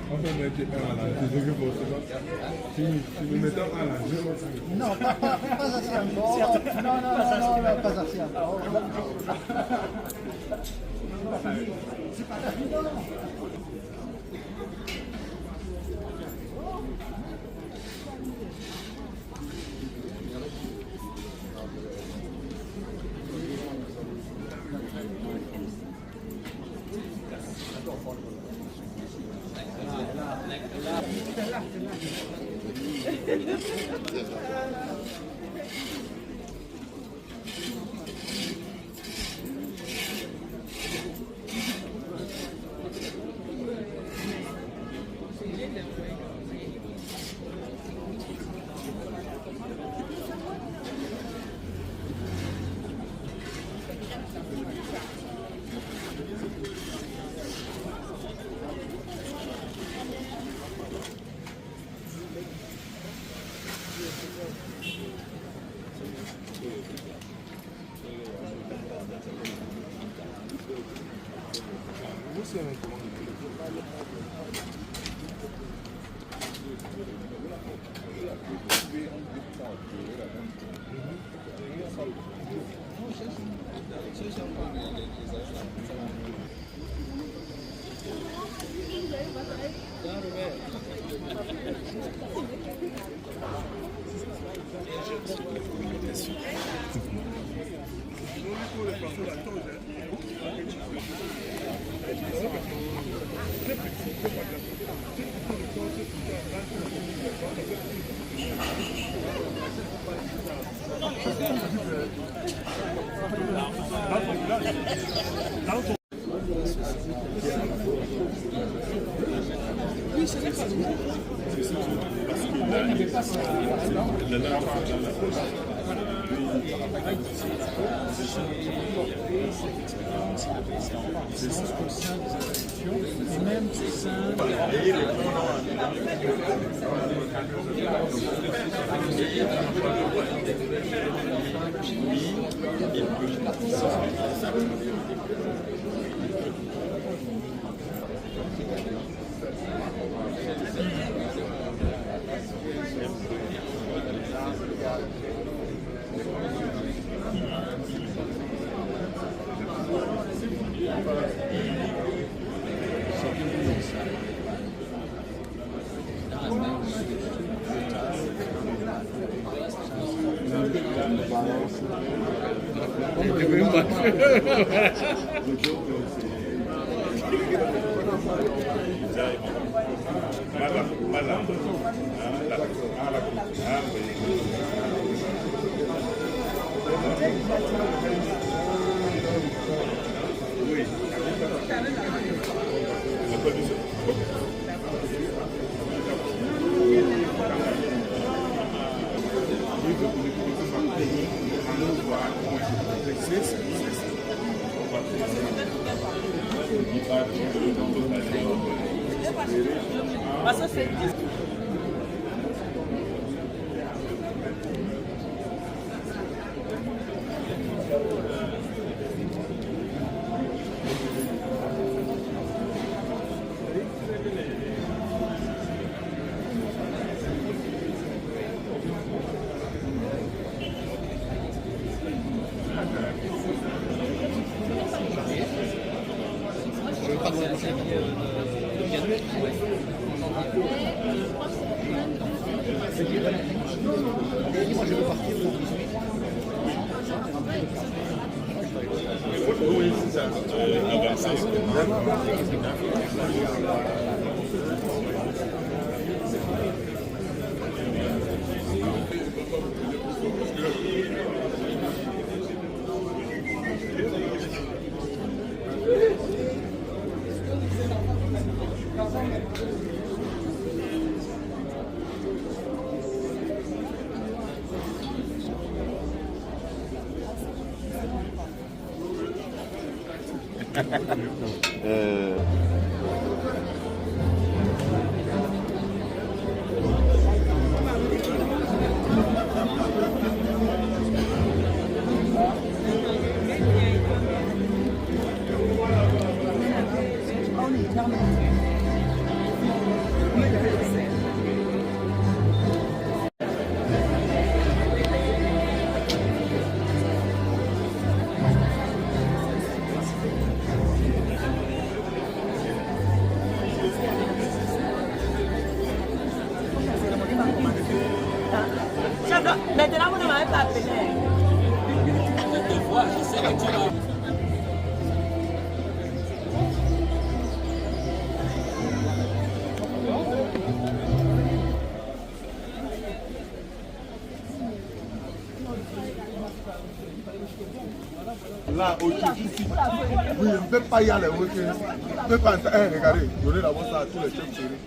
On peut mettre un à la si nous mettons un à la non, pas assez encore. Non, pas assez encore. C'est pas évident. Et même ça c'est Moi, je veux partir. Oui, c'est ça. Maintenant, vous ne m'avez pas appelé. Là, aujourd'hui, ici, oui, je ne peux pas y aller. Ok. Je ne peux pas entrer. Regardez, donnez d'abord ça à tous les chefs chéris.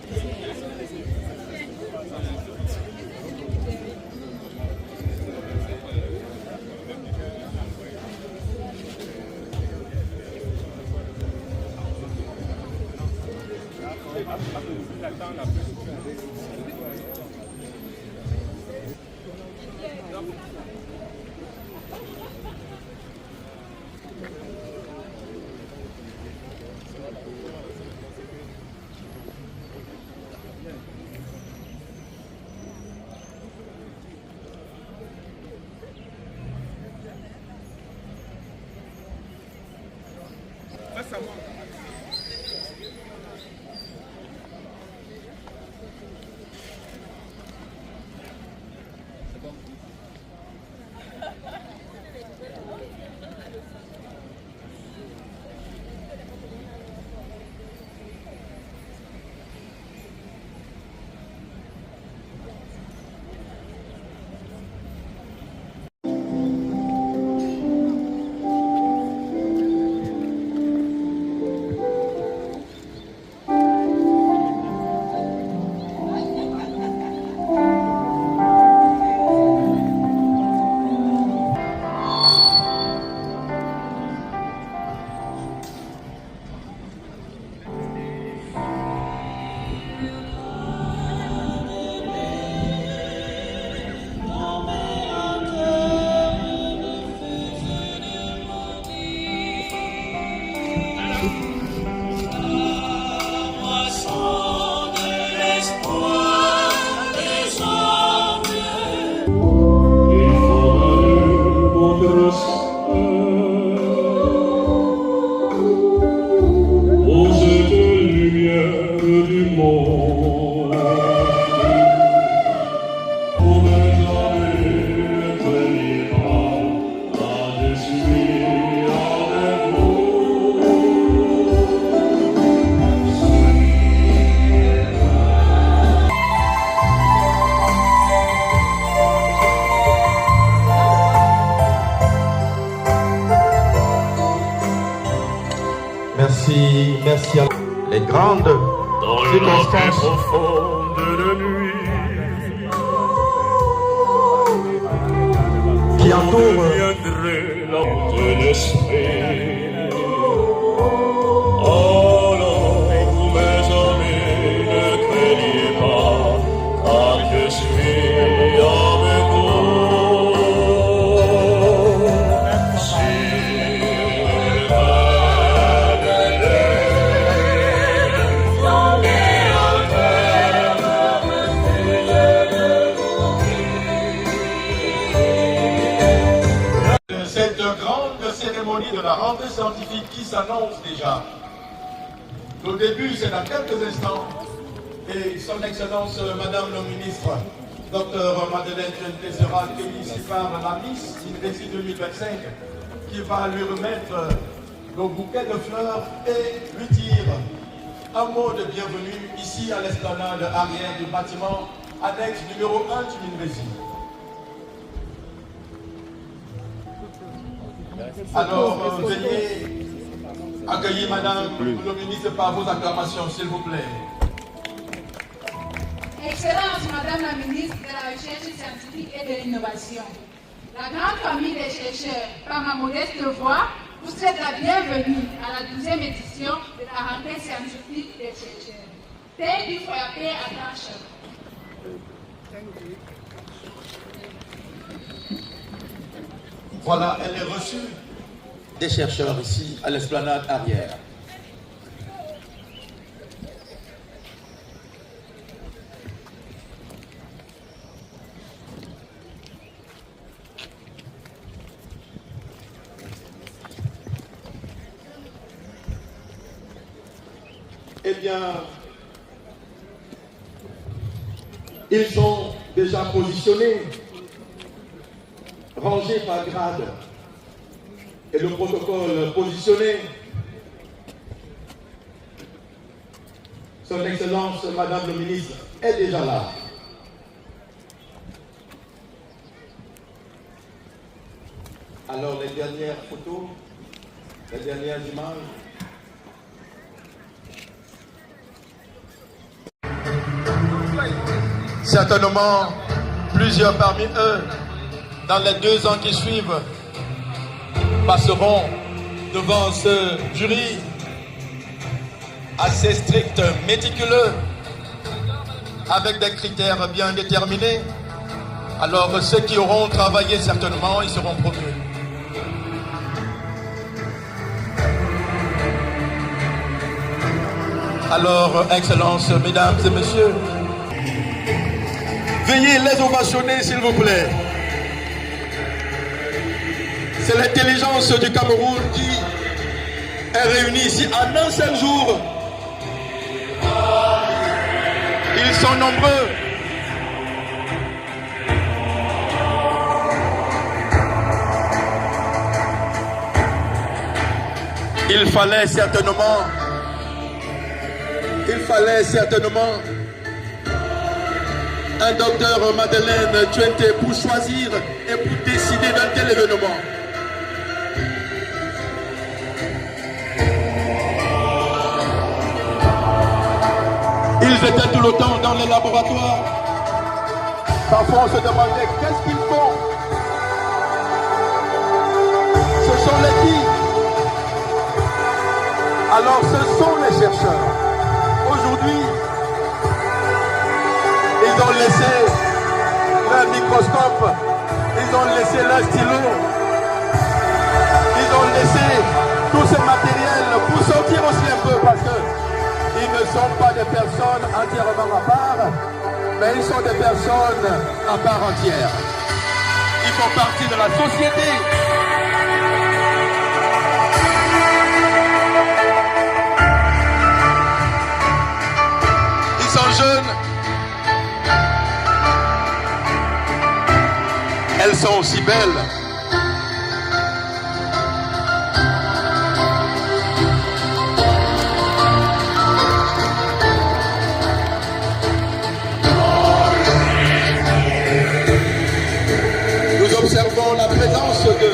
Face à moi. Merci à les grandes circonstances profonde de nuit qui entourent viendrait de l'esprit. Alors, mes amis, ne craignez pas, car je suis avec vous. Cette grande cérémonie de la rentrée scientifique qui s'annonce déjà. Le début, c'est dans quelques instants. Et son Excellence, Madame le Ministre, Dr Madeleine Tchente sera accueillie ici par la Miss Invésie 2025 qui va lui remettre le bouquet de fleurs et lui dire un mot de bienvenue ici à l'esplanade arrière du bâtiment annexe numéro 1 du Invésie. Alors, veuillez accueillir Madame le Ministre par vos acclamations, s'il vous plaît. Excellence, Madame la Ministre de la Recherche scientifique et de l'Innovation. La grande famille des chercheurs, par ma modeste voix, vous souhaite la bienvenue à la 12e édition de la rentrée scientifique des chercheurs. Thank you for your pay attention. Voilà, elle est reçue des chercheurs ici à l'esplanade arrière. Eh bien, ils sont déjà positionnés, rangés par grade, et le protocole positionné. Son Excellence, Madame le Ministre, est déjà là. Alors, les dernières photos, les dernières images. Certainement, plusieurs parmi eux, dans les 2 ans qui suivent, passeront devant ce jury assez strict, méticuleux, avec des critères bien déterminés. Alors ceux qui auront travaillé certainement, ils seront promus. Alors, Excellences, Mesdames et Messieurs, veuillez les ovationner, s'il vous plaît. C'est l'intelligence du Cameroun qui est réunie ici en un seul jour. Ils sont nombreux. Il fallait certainement un docteur Madeleine Tchente pour choisir et pour décider d'un tel événement. Ils étaient tout le temps dans les laboratoires. Parfois on se demandait qu'est-ce qu'ils font. Ce sont les qui? Alors ce sont les chercheurs. Aujourd'hui, ils ont laissé leur microscope, ils ont laissé leur stylo, ils ont laissé tout ce matériel pour sortir aussi un peu parce qu'ils ne sont pas des personnes entièrement à part, mais ils sont des personnes à part entière. Ils font partie de la société. Ils sont jeunes. Elles sont aussi belles. Nous observons la présence de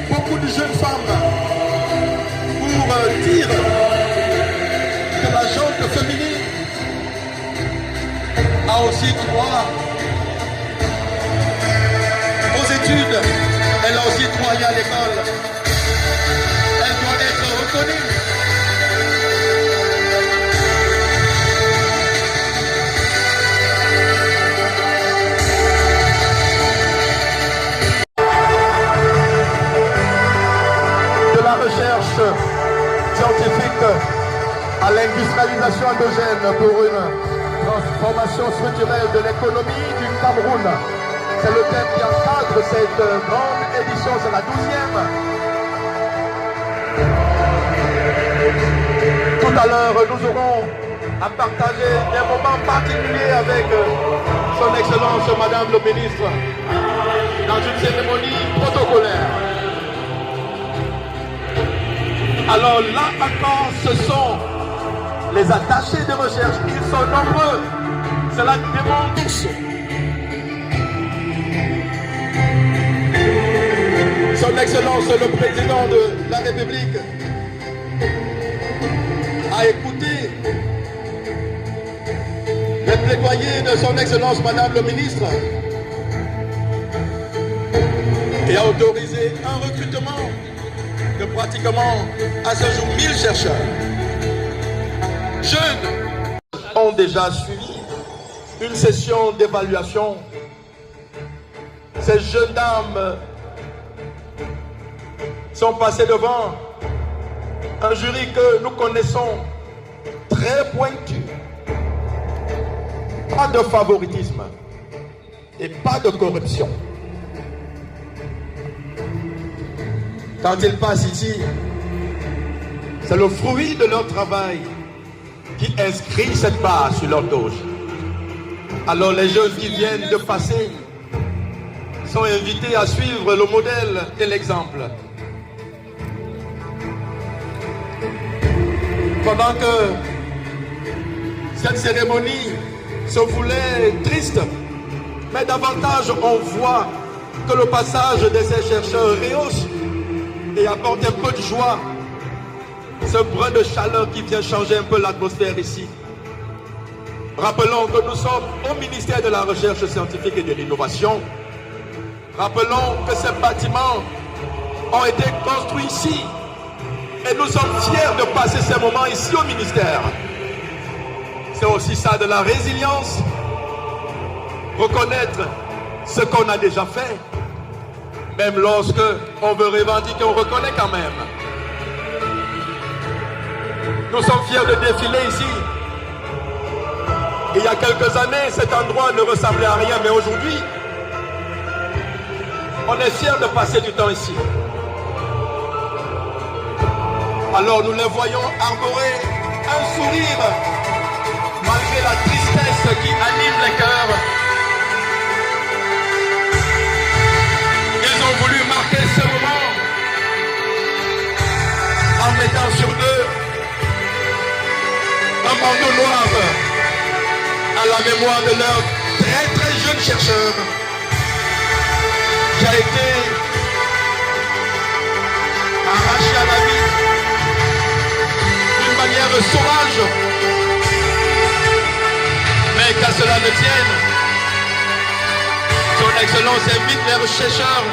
beaucoup de jeunes femmes pour dire que la gente féminine a aussi droit aux études, elle a aussi droit à l'école. Elle doit être reconnue. De la recherche scientifique à l'industrialisation endogène pour une transformation structurelle de l'économie du Cameroun. C'est le thème qui encadre cette grande édition, c'est la 12e. Tout à l'heure, nous aurons à partager des moments particuliers avec son Excellence Madame le Ministre dans une cérémonie protocolaire. Alors là encore, ce sont les attachés de recherche. Ils sont nombreux. Cela démontre Son Excellence le Président de la République a écouté les plaidoyers de son Excellence Madame le Ministre et a autorisé un recrutement de pratiquement à ce jour 1000 chercheurs. Jeunes ont déjà suivi une session d'évaluation. Ces jeunes dames sont passées devant un jury que nous connaissons très pointu. Pas de favoritisme et pas de corruption. Quand ils passent ici, c'est le fruit de leur travail qui inscrit cette barre sur leur doge. Alors les jeunes qui viennent de passer sont invités à suivre le modèle et l'exemple. Pendant que cette cérémonie se voulait triste, mais davantage on voit que le passage de ces chercheurs rehausse et apporte un peu de joie, ce brin de chaleur qui vient changer un peu l'atmosphère ici. Rappelons que nous sommes au ministère de la Recherche scientifique et de l'Innovation. Rappelons que ces bâtiments ont été construits ici et nous sommes fiers de passer ces moments ici au ministère. C'est aussi ça de la résilience, reconnaître ce qu'on a déjà fait, même lorsque on veut revendiquer, on reconnaît quand même. Nous sommes fiers de défiler ici. Il y a quelques années, cet endroit ne ressemblait à rien, mais aujourd'hui, on est fiers de passer du temps ici. Alors nous les voyons arborer un sourire, malgré la tristesse qui anime les cœurs. Ils ont voulu marquer ce moment en mettant sur eux un bandeau noir à la mémoire de leur très très jeune chercheur qui a été arraché à la vie d'une manière sauvage. Mais qu'à cela ne tienne, son Excellence invite les chercheurs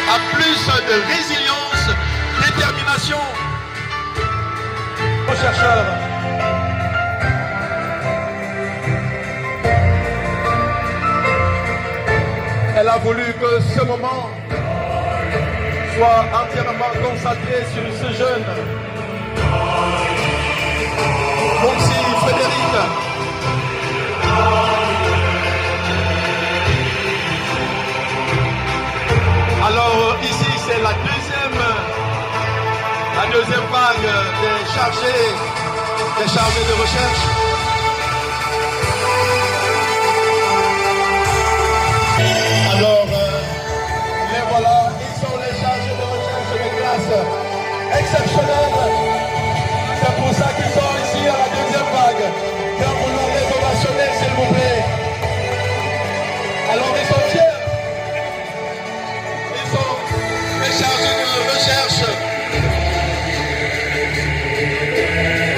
à plus de résilience, détermination. Aux chercheurs, elle a voulu que ce moment soit entièrement consacré sur ce jeune. Moxy Frédéric. Alors ici c'est la deuxième vague des chargés de recherche. Alors les voilà, ils sont les chargés de recherche de classe exceptionnelle. C'est pour ça qu'ils sont ici à la deuxième vague. Quand vous les ovationnez, s'il vous plaît. Alors ils sont fiers. Ils sont les chargés de recherche.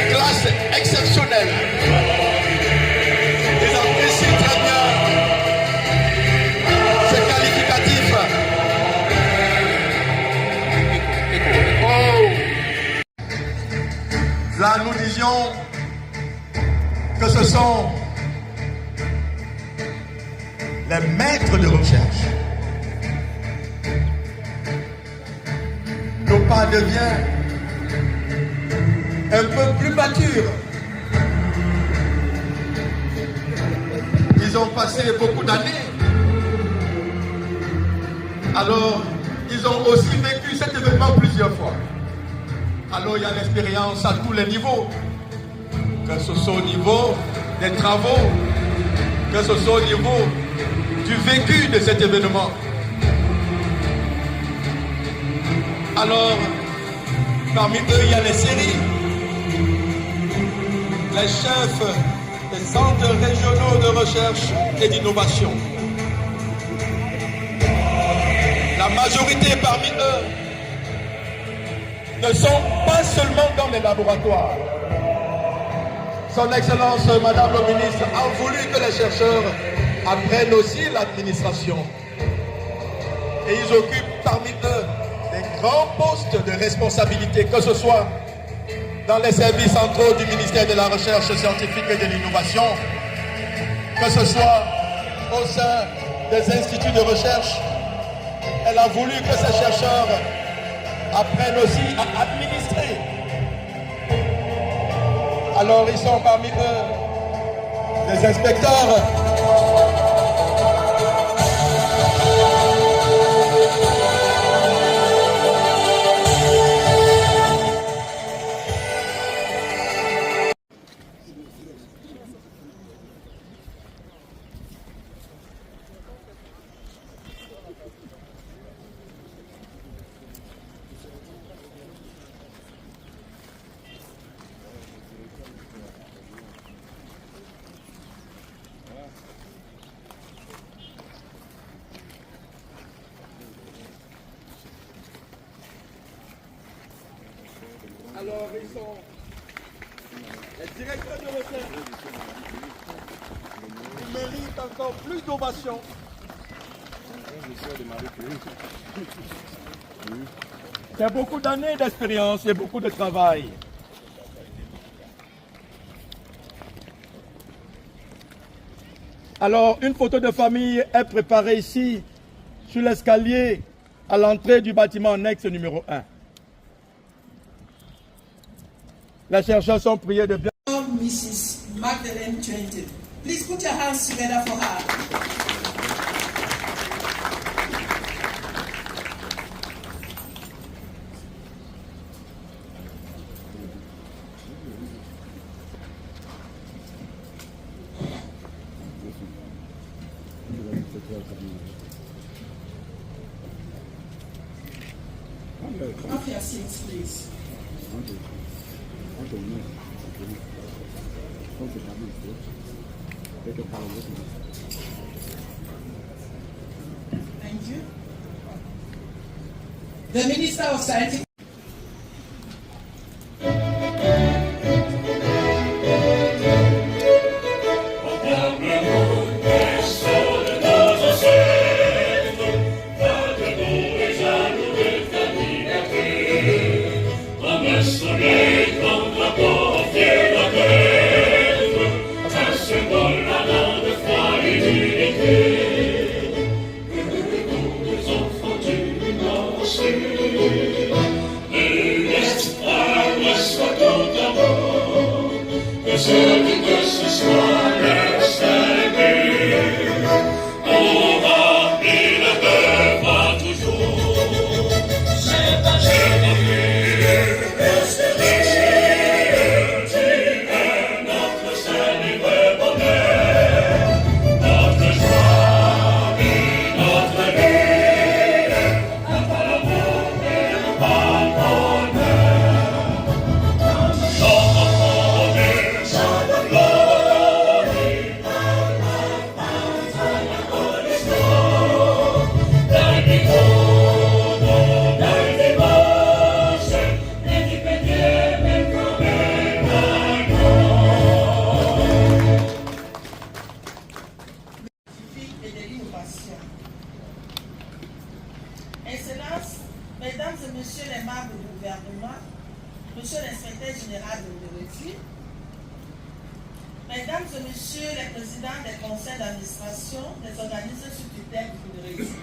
Classe exceptionnelle. Ils apprécient très bien ces qualificatifs. Oh. Là, nous disions que ce sont les maîtres de recherche. Nos pas devient un peu plus mature. Ils ont passé beaucoup d'années. Alors, ils ont aussi vécu cet événement plusieurs fois. Alors il y a l'expérience à tous les niveaux, que ce soit au niveau des travaux, que ce soit au niveau du vécu de cet événement. Alors, parmi eux, il y a les séries, les chefs des centres régionaux de recherche et d'innovation. La majorité parmi eux ne sont pas seulement dans les laboratoires. Son Excellence, Madame le Ministre, a voulu que les chercheurs apprennent aussi l'administration. Et ils occupent parmi eux des grands postes de responsabilité, que ce soit dans les services centraux du ministère de la Recherche scientifique et de l'Innovation, que ce soit au sein des instituts de recherche. Elle a voulu que ces chercheurs apprennent aussi à administrer. Alors ils sont parmi eux des inspecteurs. Alors, ils sont les directeurs de recherche. Ils méritent encore plus d'ovation. C'est beaucoup d'années d'expérience et beaucoup de travail. Alors, une photo de famille est préparée ici, sur l'escalier, à l'entrée du bâtiment annexe numéro 1. Les chercheurs sont priés de bien. Mrs. Magdalene Trenton. Please put your hands together for her. Have your seats, please. Thank you. The Minister of Science. Excellences, Mesdames et Messieurs les membres du gouvernement, Monsieur l'inspecteur général de l'UNESI, Mesdames et Messieurs les présidents des conseils d'administration des organismes sous tutelle du l'UNESI,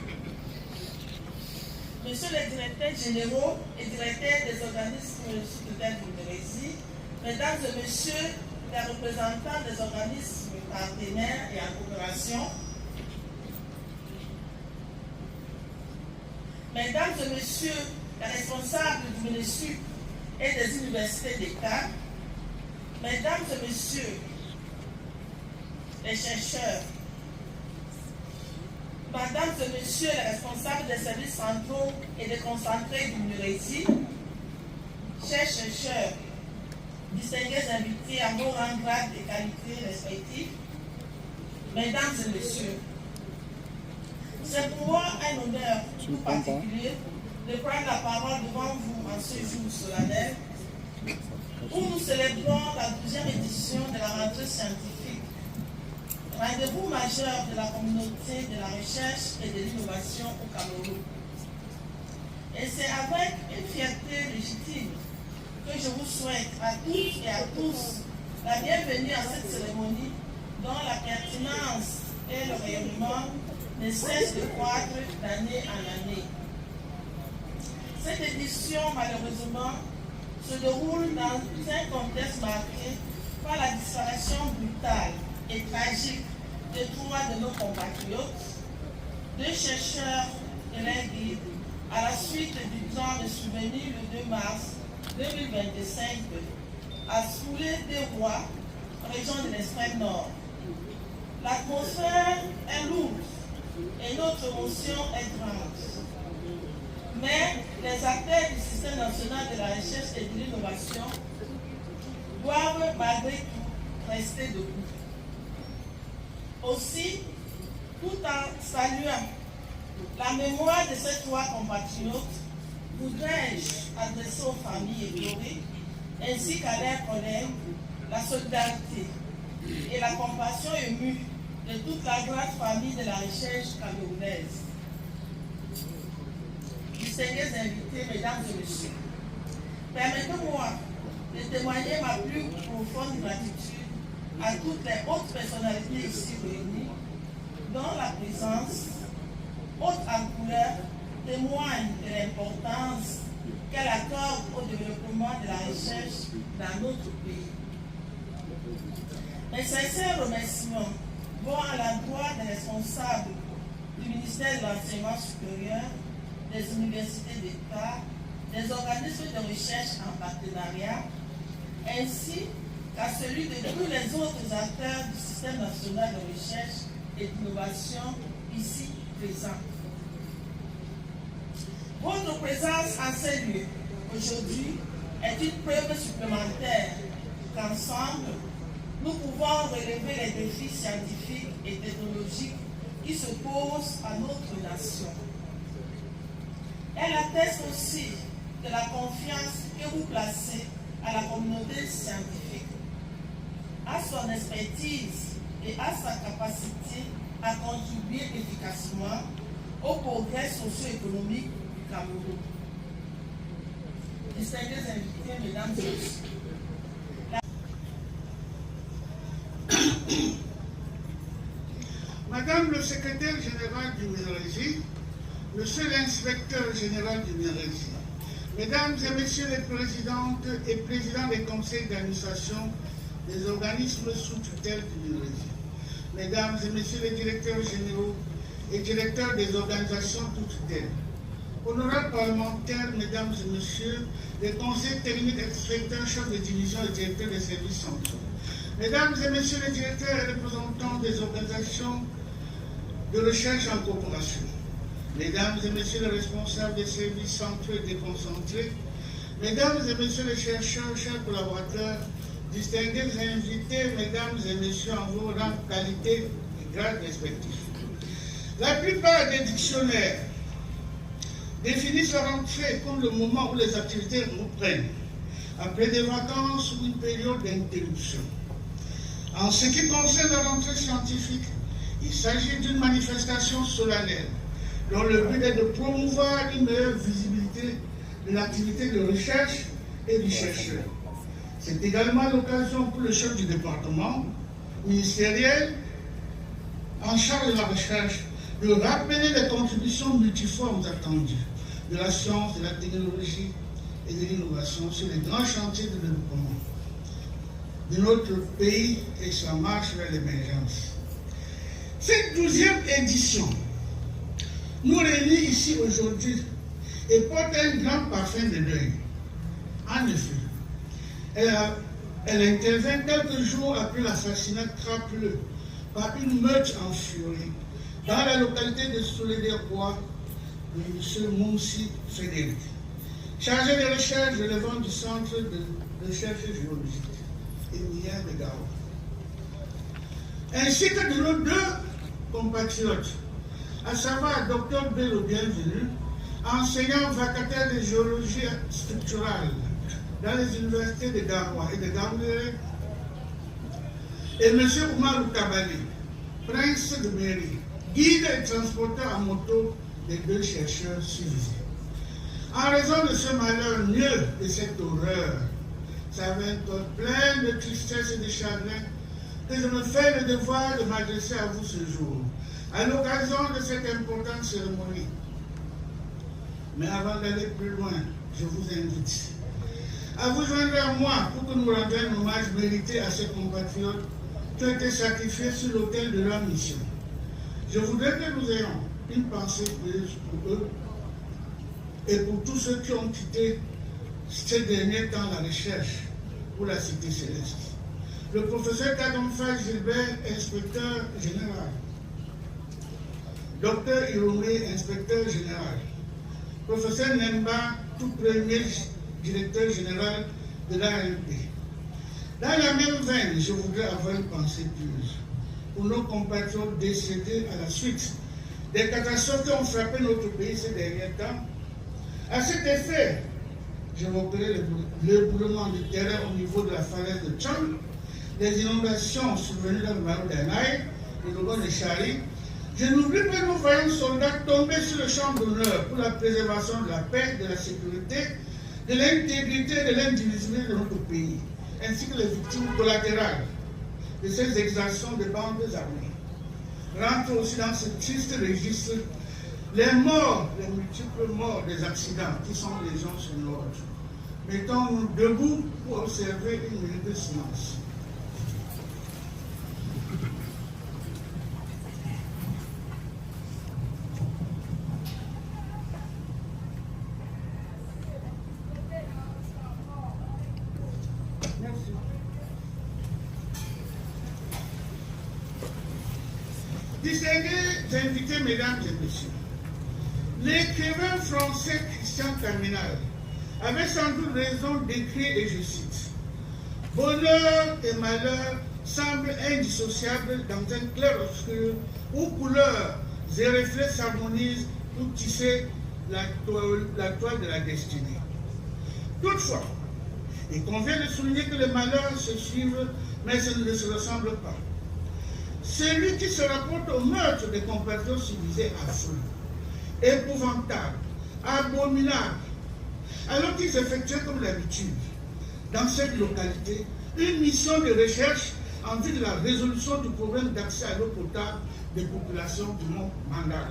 Messieurs les directeurs généraux et directeurs des organismes sous tutelle du l'UNESI, Mesdames et Messieurs les représentants des organismes partenaires et en coopération, Mesdames et Messieurs les responsables du ministère et des universités d'État, mesdames et messieurs les chercheurs, mesdames et messieurs les responsables des services centraux et déconcentrés du NURESI, chers chercheurs, distingués invités à vos rangs, grades et qualités respectifs, mesdames et messieurs, c'est pour moi un honneur tout particulier de prendre la parole devant vous en ce jour solennel où nous célébrons la 12e édition de la rentrée scientifique, rendez-vous majeur de la communauté de la recherche et de l'innovation au Cameroun. Et c'est avec une fierté légitime que je vous souhaite à toutes et à tous la bienvenue à cette cérémonie dont la pertinence et le rayonnement ne cessent de croître d'année en année. Cette édition, malheureusement, se déroule dans un contexte marqué par la disparition brutale et tragique de 3 de nos compatriotes, 2 chercheurs et leurs guides, à la suite du temps de souvenir le 2 mars 2025 à Soulé des Rois, région de l'extrême nord. L'atmosphère est lourde et notre émotion est grande. Mais les acteurs du système national de la recherche et de l'innovation doivent malgré tout rester debout. Aussi, tout en saluant la mémoire de ces 3 compatriotes, voudrais-je adresser aux familles éplorées ainsi qu'à leurs collègues la solidarité et la compassion émue de toute la grande famille de la recherche camerounaise. Distingués invités, mesdames et messieurs, permettez-moi de témoigner ma plus profonde gratitude à toutes les hautes personnalités ici réunies, dont la présence, haute en couleur, témoigne de l'importance qu'elle accorde au développement de la recherche dans notre pays. Mes sincères remerciements vont à l'endroit des responsables du ministère de l'Enseignement supérieur, des universités d'État, des organismes de recherche en partenariat, ainsi qu'à celui de tous les autres acteurs du système national de recherche et d'innovation ici présents. Votre présence en ces lieux aujourd'hui est une preuve supplémentaire qu'ensemble, nous pouvons relever les défis scientifiques et technologiques qui se posent à notre nation. Elle atteste aussi de la confiance que vous placez à la communauté scientifique, à son expertise et à sa capacité à contribuer efficacement au progrès socio-économique du Cameroun. Distingués invités, mesdames et messieurs, Madame le secrétaire général du MINRESI, Monsieur l'inspecteur général du MINRESI, Mesdames et Messieurs les présidentes et présidents des conseils d'administration des organismes sous tutelle du MINRESI, Mesdames et Messieurs les directeurs généraux et directeurs des organisations sous tutelle, honorables parlementaires, Mesdames et Messieurs les conseils techniques, inspecteurs, chefs de division et directeurs des services centraux, Mesdames et Messieurs les directeurs et représentants des organisations de recherche en coopération, Mesdames et Messieurs les responsables des services centraux et déconcentrés, Mesdames et Messieurs les chercheurs, chers collaborateurs, distingués invités, Mesdames et Messieurs en vos rangs, qualités et grades respectifs. La plupart des dictionnaires définissent la rentrée comme le moment où les activités reprennent, après des vacances ou une période d'interruption. En ce qui concerne la rentrée scientifique, il s'agit d'une manifestation solennelle dont le but est de promouvoir une meilleure visibilité de l'activité de recherche et du chercheur. C'est également l'occasion pour le chef du département ministériel en charge de la recherche de rappeler les contributions multiformes attendues de la science, de la technologie et de l'innovation sur les grands chantiers de développement de notre pays et sa marche vers l'émergence. Cette 12e édition nous réunit ici aujourd'hui et porte un grand parfum de deuil. En effet, elle intervient quelques jours après l'assassinat crapuleux par une meute en furie dans la localité de Soledad-Roi de M. Moussi Frédéric, chargé de recherche relevant du Centre de recherche géologique et minière de Gao, ainsi que de nos deux compatriotes, à savoir Dr Bello Bienvenu, enseignant vacataire de géologie structurale dans les universités de Garoua et de Gaoundéré, et M. Oumarou Kabali, prince de mairie, guide et transporteur en moto des deux chercheurs suivis. En raison de ce malheur nieux, de cette horreur, ça va être plein de tristesse et de chagrin que je me fais le devoir de m'adresser à vous ce jour, à l'occasion de cette importante cérémonie. Mais avant d'aller plus loin, je vous invite à vous joindre à moi pour que nous rendions un hommage mérité à ces compatriotes qui ont été sacrifiés sur l'autel de leur mission. Je voudrais que nous ayons une pensée pieuse pour eux et pour tous ceux qui ont quitté ces derniers temps la recherche pour la cité céleste. Le professeur Kadonfa Gilbert, inspecteur général. Docteur Iromé, inspecteur général. Professeur Nemba, tout premier directeur général de l'ARMP. Dans la même veine, je voudrais avoir une pensée pieuse pour nos compatriotes décédés à la suite des catastrophes qui ont frappé notre pays ces derniers temps. À cet effet, j'évoquerai l'éboulement du terrain au niveau de la falaise de Tchang, les inondations survenues dans le Maroc d'Anaï, le Logon de Chari. Je n'oublie pas nos vaillants soldats tombés sur le champ d'honneur pour la préservation de la paix, de la sécurité, de l'intégrité et de l'indivisibilité de notre pays, ainsi que les victimes collatérales de ces exactions des bandes armées. Rentrent aussi dans ce triste registre les morts, les multiples morts des accidents qui sont les gens sur l'ordre. Mettons-nous debout pour observer une minute de silence. Distingués invités, mesdames et messieurs, l'écrivain français Christian Caminal avait sans doute raison d'écrire, et je cite, « Bonheur et malheur semblent indissociables dans un clair-obscur où couleurs et reflets s'harmonisent pour tisser la toile de la destinée. » Toutefois, il convient de souligner que les malheurs se suivent, mais ce ne se ressemblent pas. Celui qui se rapporte au meurtre des compatriotes civilisés affreux, épouvantable, abominable, alors qu'ils effectuaient comme d'habitude, dans cette localité, une mission de recherche en vue de la résolution du problème d'accès à l'eau potable des populations du mont Mandara.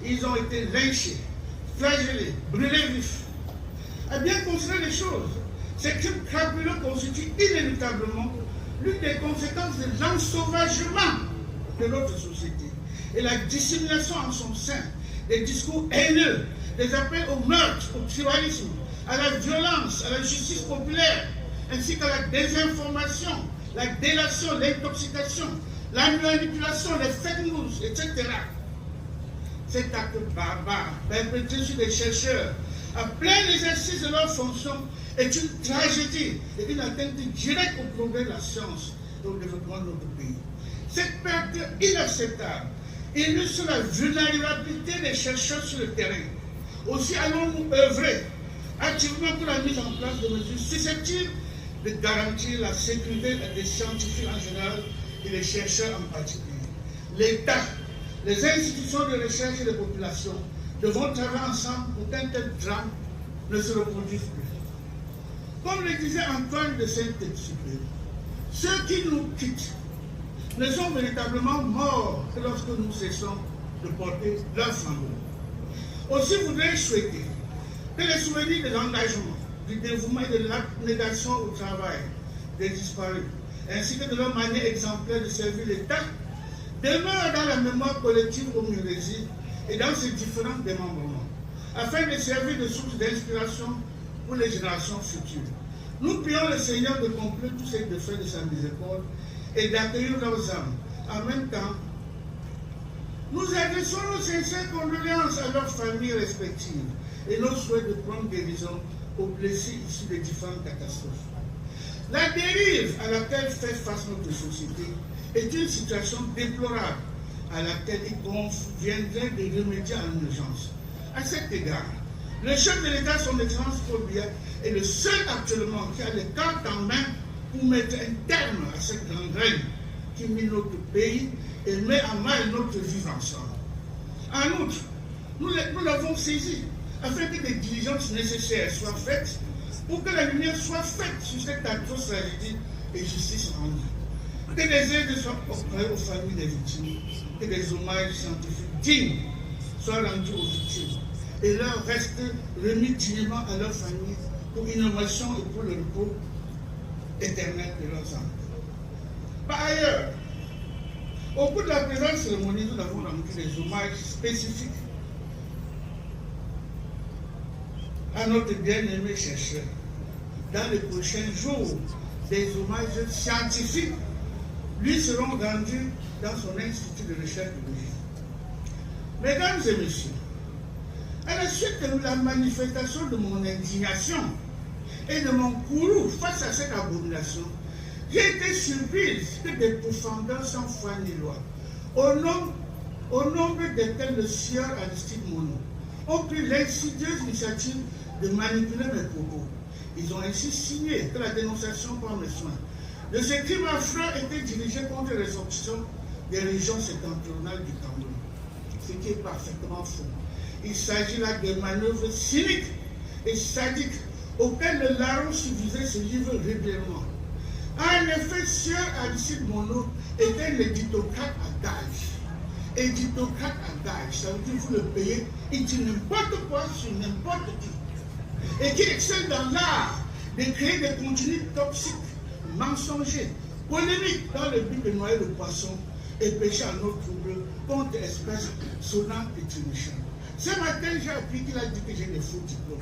Ils ont été lynchés, flagellés, brûlés vifs. À bien considérer les choses, ces crimes crapuleux constituent inéluctablement l'une des conséquences de l'ensauvagement de notre société et la dissémination en son sein des discours haineux, des appels au meurtre, au tribalisme, à la violence, à la justice populaire, ainsi qu'à la désinformation, la délation, l'intoxication, la manipulation, les fake news, etc. Cet acte barbare, perpétré sur des chercheurs à plein exercice de leurs fonctions, est une tragédie et une atteinte directe au progrès de la science et au développement de notre pays. Cette perte inacceptable illustre la vulnérabilité des chercheurs sur le terrain. Aussi allons-nous œuvrer activement pour la mise en place de mesures susceptibles de garantir la sécurité des scientifiques en général et des chercheurs en particulier. L'État, les institutions de recherche et les populations devront travailler ensemble pour qu'un tel drame ne se reproduise plus. Comme le disait Antoine de Saint-Exupéry, ceux qui nous quittent ne sont véritablement morts que lorsque nous cessons de porter leur flambeau. Aussi voudrais-je souhaiter que les souvenirs de l'engagement, du dévouement et de l'abnégation au travail des disparus, ainsi que de leur manière exemplaire de servir l'État, demeurent dans la mémoire collective au Murési et dans ses différents démembrements, afin de servir de source d'inspiration pour les générations futures. Nous prions le Seigneur de conclure tous ces défaits de sa miséricorde et d'accueillir leurs âmes. En même temps, nous adressons nos sincères condoléances à leurs familles respectives et nos souhaits de prendre guérison aux blessés issus des différentes catastrophes. La dérive à laquelle fait face notre société est une situation déplorable à laquelle il conviendrait de remédier en urgence. À cet égard, le chef de l'État, son Excellence Paul Biya, est le seul actuellement qui a les cartes en main pour mettre un terme à cette gangrène qui mine notre pays et met en mal notre vivre ensemble. En outre, nous l'avons saisi afin que des diligences nécessaires soient faites pour que la lumière soit faite sur cette atroce tragédie et justice rendue. Que des aides soient octroyées aux familles des victimes, que des hommages scientifiques dignes soient rendus aux victimes et leur reste remis dignement à leurs familles pour innovation et pour le repos éternel de leurs âmes. Par ailleurs, au cours de la présente cérémonie, nous avons rendu des hommages spécifiques à notre bien-aimé chercheur. Dans les prochains jours, des hommages scientifiques lui seront rendus dans son institut de recherche biologique. Mesdames et messieurs, à la suite de la manifestation de mon indignation et de mon courroux face à cette abomination, j'ai été surprise que des profondeurs sans foi ni loi, au nombre desquels le sieur Aristide Monod, ont pris l'insidieuse initiative de manipuler mes propos. Ils ont ainsi signé que la dénonciation par mes soins de ces crimes affreux était dirigée contre les ressortissants des régions septentrionales du Cameroun, ce qui est parfaitement faux. Il s'agit là de manœuvres cyniques et sadiques auxquelles le larron civilisé se livre régulièrement. En effet, sieur Aristide Monod était un éditocrate à gage. Éditocrate à gage, ça veut dire que vous le payez, il dit n'importe quoi sur n'importe qui. Et qui excelle dans l'art de créer des contenus toxiques, mensongers, polémiques dans le but de noyer le poisson et pêcher à notre trouble contre espèces sonnantes et trébuchantes. Ce matin, j'ai appris qu'il a dit que j'ai des faux diplômes.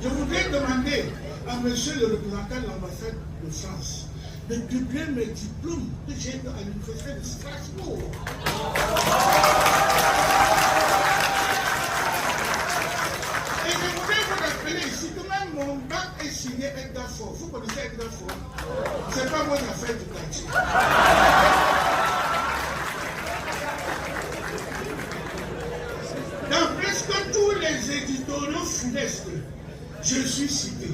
Je voudrais demander à monsieur le représentant de l'ambassade de France de publier mes diplômes que j'ai eu à l'université de Strasbourg. Et je voudrais vous rappeler ici que même mon bac est signé Edgar Faure. Vous connaissez Edgar Faure? Ce n'est pas vos affaires du quartier. Dans presque tous les éditoriaux funestes, je suis cité.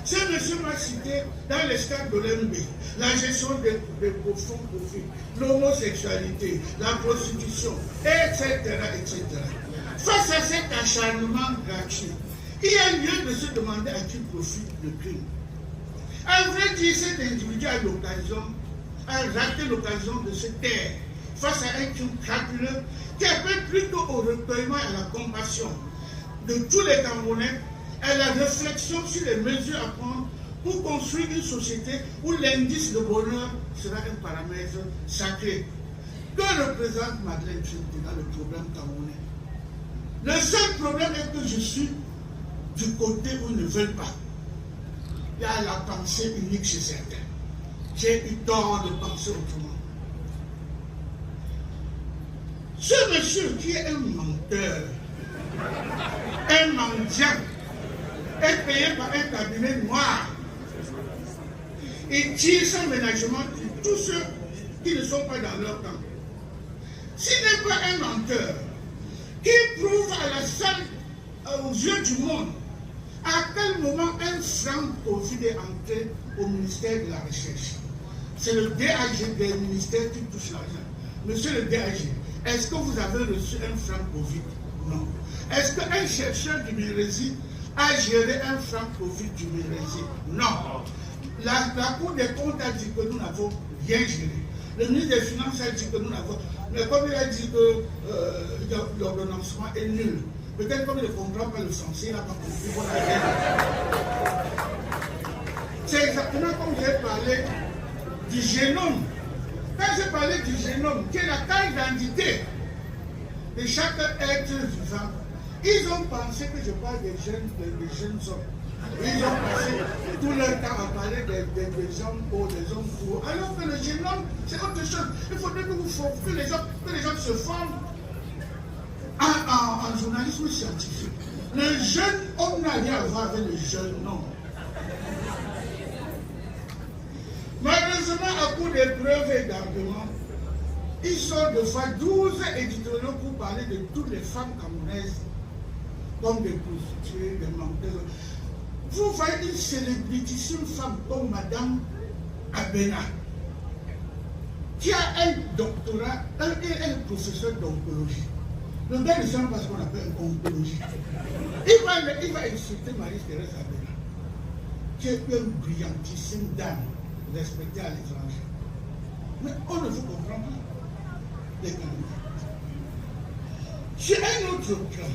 Ce monsieur m'a cité dans les stades de l'MB, la gestion des profonds profits, l'homosexualité, la prostitution, etc., etc. Face à cet acharnement gratuit, il y a lieu de se demander à qui profite le crime. À vrai dire, cet individu a raté l'occasion de se taire face à un crime crapuleux qui appelle plutôt au recueillement et à la compassion de tous les Camerounais, à la réflexion sur les mesures à prendre pour construire une société où l'indice de bonheur sera un paramètre sacré. Que représente Madeleine Trinité dans le problème camerounais? Le seul problème est que je suis du côté où ils ne veulent pas. Il y a la pensée unique chez certains. J'ai eu tort de penser autrement. Ce monsieur qui est un menteur, un mendiant, est payé par un cabinet noir. Il tire sans ménagement sur tous ceux qui ne sont pas dans leur camp. S'il n'est pas un menteur, qui prouve à la salle, aux yeux du monde, à quel moment un franc Covid est entré au ministère de la Recherche. C'est le DAG des ministères qui touche l'argent. Monsieur le DAG, est-ce que vous avez reçu un franc Covid? Non. Est-ce qu'un chercheur du Mirési a géré un franc Covid du Mirési? Non. La Cour des comptes a dit que nous n'avons rien géré. Le ministre des Finances a dit que nous n'avons... Mais comme il a dit que l'ordonnancement est nul, peut-être comme il ne comprend pas le français, il n'a pas compris. C'est exactement comme j'ai parlé du génome. Quand j'ai parlé du génome, qui est la carte d'identité de chaque être vivant, ils ont pensé que je parle des jeunes hommes. Ils ont temps à parler des hommes hauts, des hommes courts, alors que le génome, c'est autre chose. Il faudrait que les gens se forment en journalisme scientifique. Le jeune homme n'a rien à voir avec le jeune homme. Malheureusement, à coup de preuves et d'arguments, ils sortent de fois 12 éditoriaux pour parler de toutes les femmes camerounaises comme des prostituées, des menteuses. Vous voyez une célébritissime femme comme Madame Abena, qui a un doctorat, elle est professeure d'oncologie. Le gars ne sait pas ce qu'on appelle oncologie. Il va insulter Marie-Thérèse Abena, qui est une brillantissime dame respectée à l'étranger. Mais on ne vous comprend pas. Les Camerounais. J'ai un autre plan.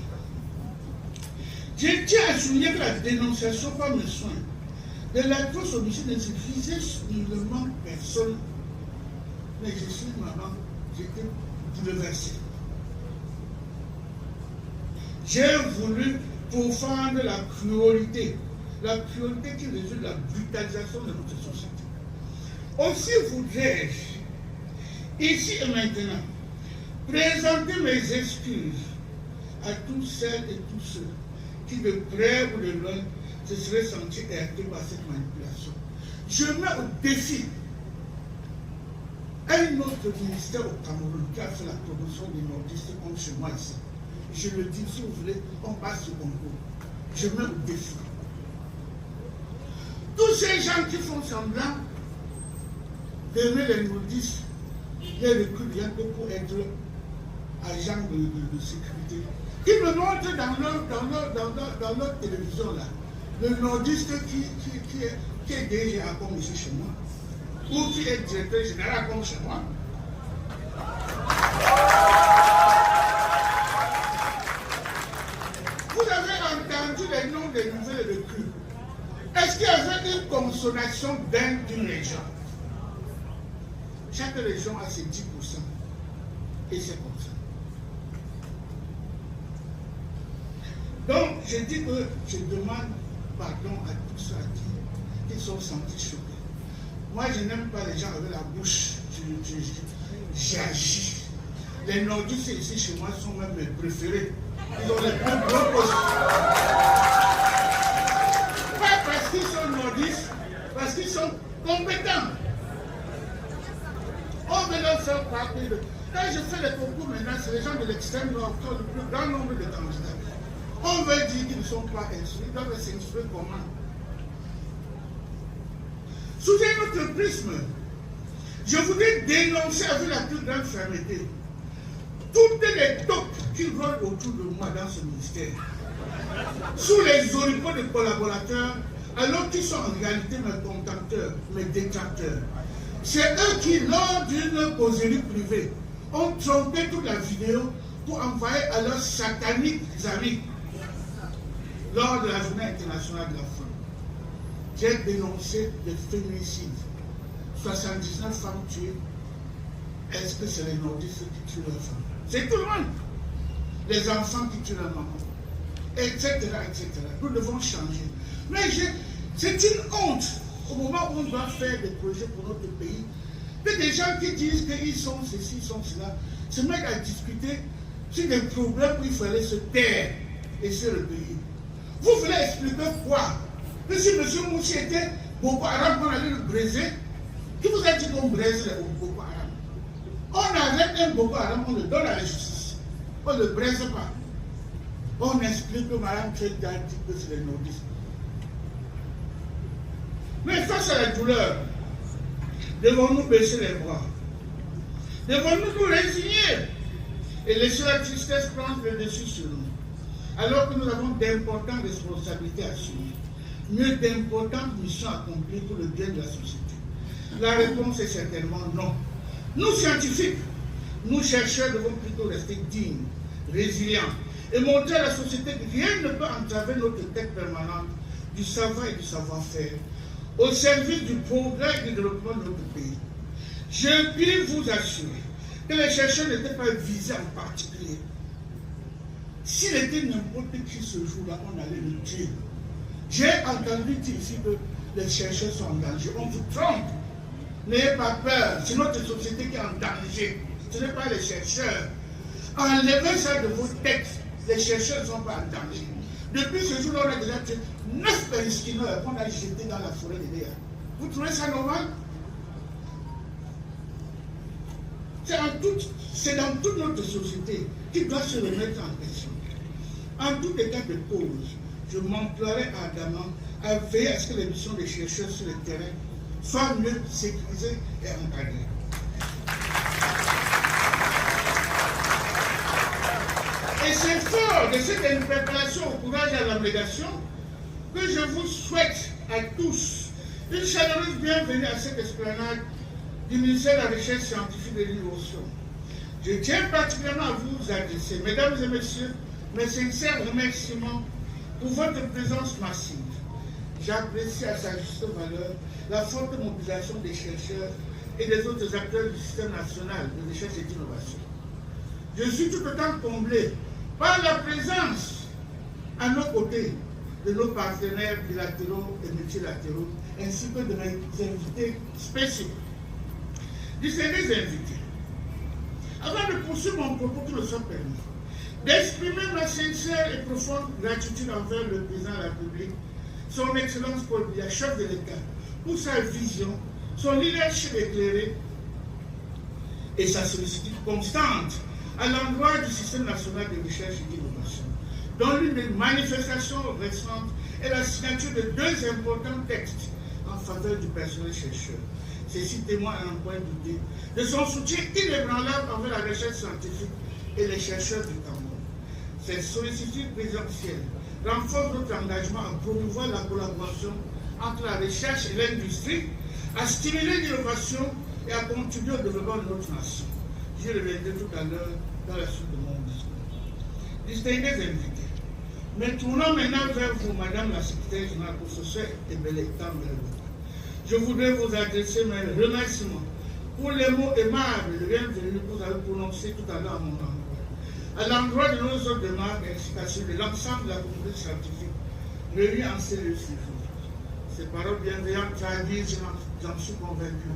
Je tiens à souligner que la dénonciation par mes soins de l'atroce homicide ne visait seulement personne. Mais je suis maman, j'étais bouleversé. J'ai voulu pourfendre la cruauté qui résulte de la brutalisation de notre société. Aussi voudrais-je, ici et maintenant, présenter mes excuses à toutes celles et tous ceux qui, de près ou de loin, se seraient sentis heurtés par cette manipulation. Je mets au défi un autre ministère au Cameroun qui a fait la promotion des nordistes comme chez moi ici. Je le dis, si vous voulez, on passe au concours. Je mets au défi. Tous ces gens qui font semblant d'aimer les nordistes, les recrutent rien que pour être agents de sécurité. Ils me montrent dans leur télévision là, le nordiste qui est DGA comme ici chez moi, ou qui est directeur général comme chez moi. Vous avez entendu les noms des nouvelles recrues. Est-ce qu'il y avait une consommation d'une région? Chaque région a ses 10% et c'est comme ça. Donc, je dis que je demande pardon à tous ceux qui sont sentis choqués. Moi, je n'aime pas les gens avec la bouche. J'agis. Les nordistes ici chez moi sont même mes préférés. Ils ont les plus gros postes. Pas parce qu'ils sont nordistes, parce qu'ils sont compétents. On veut leur faire partie de... Quand je fais les concours maintenant, c'est les gens de l'extrême nord qui ont le plus grand nombre de candidats. On veut dire qu'ils ne sont pas instruits, ils doivent s'instruire comment? Sous un autre prisme, je voudrais dénoncer avec la plus grande fermeté toutes les taupes qui rôdent autour de moi dans ce ministère, sous les oripeaux de collaborateurs, alors qu'ils sont en réalité mes contenteurs, mes détracteurs. C'est eux qui, lors d'une causerie privée, ont trompé toute la vidéo pour envoyer à leurs sataniques amis lors de la journée internationale de la femme. J'ai dénoncé les féminicides. 79 femmes tuées. Est-ce que c'est les nordistes qui tuent leurs femmes? C'est tout le monde. Les enfants qui tuent leur maman. Etc. etc. Nous devons changer. Mais c'est une honte au moment où on doit faire des projets pour notre pays. Que des gens qui disent qu'ils sont ceci, ils sont cela, se mettent à discuter sur des problèmes où il fallait se taire et se recueillir. Vous voulez expliquer quoi? Que si M. Moussi était Boko Haram, on allait le briser. Qui vous a dit qu'on brise les Boko Haram? On arrête un Boko Haram, on le donne à la justice. On ne le brise pas. On explique que Mme Tchèque a dit que c'est les nordistes. Mais face à la douleur, devons-nous baisser les bras? Devons-nous nous résigner et laisser la tristesse prendre le dessus sur nous? Alors que nous avons d'importantes responsabilités à assumer, mieux d'importantes missions accomplies pour le bien de la société? La réponse est certainement non. Nous, scientifiques, nous chercheurs, devons plutôt rester dignes, résilients et montrer à la société que rien ne peut entraver notre quête permanente du savoir et du savoir-faire au service du progrès et du développement de notre pays. Je puis vous assurer que les chercheurs n'étaient pas visés en particulier. S'il était n'importe qui ce jour-là, on allait le tuer. J'ai entendu dire ici que les chercheurs sont en danger. On vous trompe. N'ayez pas peur. C'est notre société qui est en danger. Ce n'est pas les chercheurs. Enlevez ça de vos têtes. Les chercheurs ne sont pas en danger. Depuis ce jour-là, on a déjà tué 9 périskineurs qu'on a jetés dans la forêt de Léa. Vous trouvez ça normal? C'est dans toute notre société qui doit se remettre en question. En tout état de cause, je m'emploierai ardemment à veiller à ce que les missions des chercheurs sur le terrain soient mieux sécurisées et encadrées. Et c'est fort de cette interpellation au courage et à l'abnégation que je vous souhaite à tous une chaleureuse bienvenue à cette esplanade du ministère de la Recherche scientifique et de l'innovation. Je tiens particulièrement à vous adresser, mesdames et messieurs, mes sincères remerciements pour votre présence massive. J'apprécie à sa juste valeur la forte mobilisation des chercheurs et des autres acteurs du système national de recherche et d'innovation. Je suis tout autant comblé par la présence à nos côtés de nos partenaires bilatéraux et multilatéraux, ainsi que de mes invités spéciaux. Distingués invités, avant de poursuivre mon propos qui me soit permis, d'exprimer ma sincère et profonde gratitude envers le président de la République, son Excellence Paul Biya, chef de l'État, pour sa vision, son leadership éclairé et sa sollicitude constante à l'endroit du système national de recherche et d'innovation, dont l'une des manifestations récentes est la signature de 2 importants textes en faveur du personnel chercheur. Ceci témoigne à un point douté de son soutien inébranlable envers la recherche scientifique et les chercheurs du Cameroun. Cette sollicitude présidentielle renforce notre engagement à promouvoir la collaboration entre la recherche et l'industrie, à stimuler l'innovation et à contribuer au développement de notre nation. J'y reviendrai tout à l'heure dans la suite de mon discours. Distingués invités, me tournons maintenant vers vous, Madame la Secrétaire Générale, professeure Ebele-Tan. Je voudrais vous adresser mes remerciements pour les mots aimables de bienvenue que vous avez prononcés tout à l'heure à mon endroit. À l'endroit de nos autres demandes et incitations de l'ensemble de la communauté scientifique réunie en cellule suivante. Ces paroles bienveillantes traduisent, j'en suis convaincu,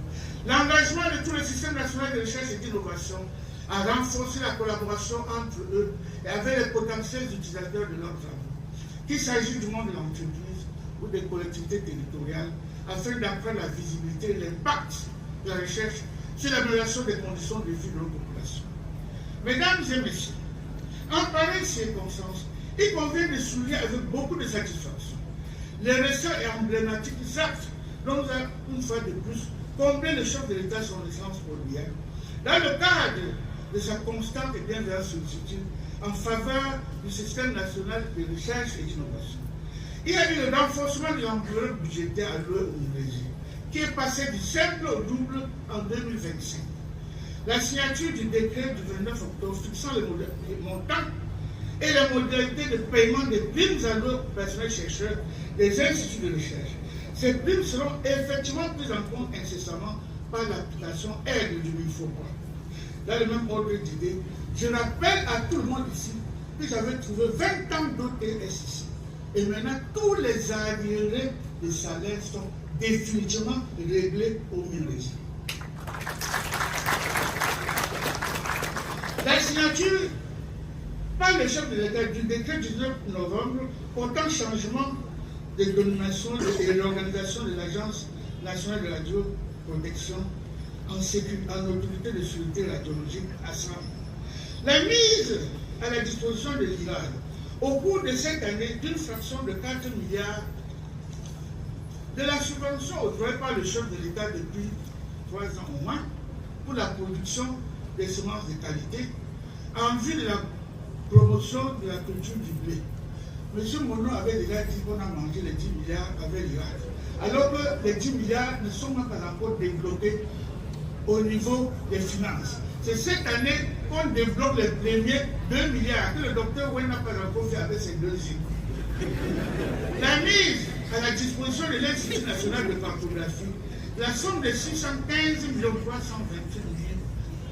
l'engagement de tout le système national de recherche et d'innovation à renforcer la collaboration entre eux et avec les potentiels utilisateurs de leurs travaux, qu'il s'agisse du monde de l'entreprise ou des collectivités territoriales, afin d'accroître la visibilité et l'impact de la recherche sur l'amélioration des conditions de vie de nos populations. Mesdames et messieurs, en pareille circonstance, il convient de souligner avec beaucoup de satisfaction les récents et emblématiques actes dont nous avons une fois de plus comblé le chef de l'État, son Excellence Paul Biya, dans le cadre de sa constante et bienveillante sollicitude en faveur du système national de recherche et d'innovation. Il y a eu le renforcement de l'enveloppe budgétaire allouée au MINURESI, qui est passé du simple au double en 2025. La signature du décret du 29 octobre fixant les montants et les modalités de paiement des primes allouées aux personnels chercheurs des instituts de recherche. Ces primes seront effectivement prises en compte incessamment par l'application aide du MIFOPA. Dans le même ordre d'idée, je rappelle à tout le monde ici que j'avais trouvé 20 ans d'OTS. Et maintenant, tous les arriérés de salaire sont définitivement réglés au MINURESI. La signature par le chef de l'État du décret du 19 novembre portant changement de dénomination et l'organisation de l'Agence nationale de radioprotection en autorité de sécurité radiologique ASRA. La mise à la disposition de l'IRAD au cours de cette année d'une fraction de 4 milliards de la subvention octroyée par le chef de l'État depuis 3 ans au moins pour la production des semences de qualité en vue de la promotion de la culture du blé. M. Monod avait déjà dit qu'on a mangé les 10 milliards avec l'IRAD, alors que les 10 milliards ne sont même pas encore débloqués au niveau des finances. C'est cette année qu'on développe les premiers 2 milliards que le docteur Wen n'a pas encore fait avec ses 2 yeux. La mise à la disposition de l'Institut national de cartographie, la somme de 615 328 000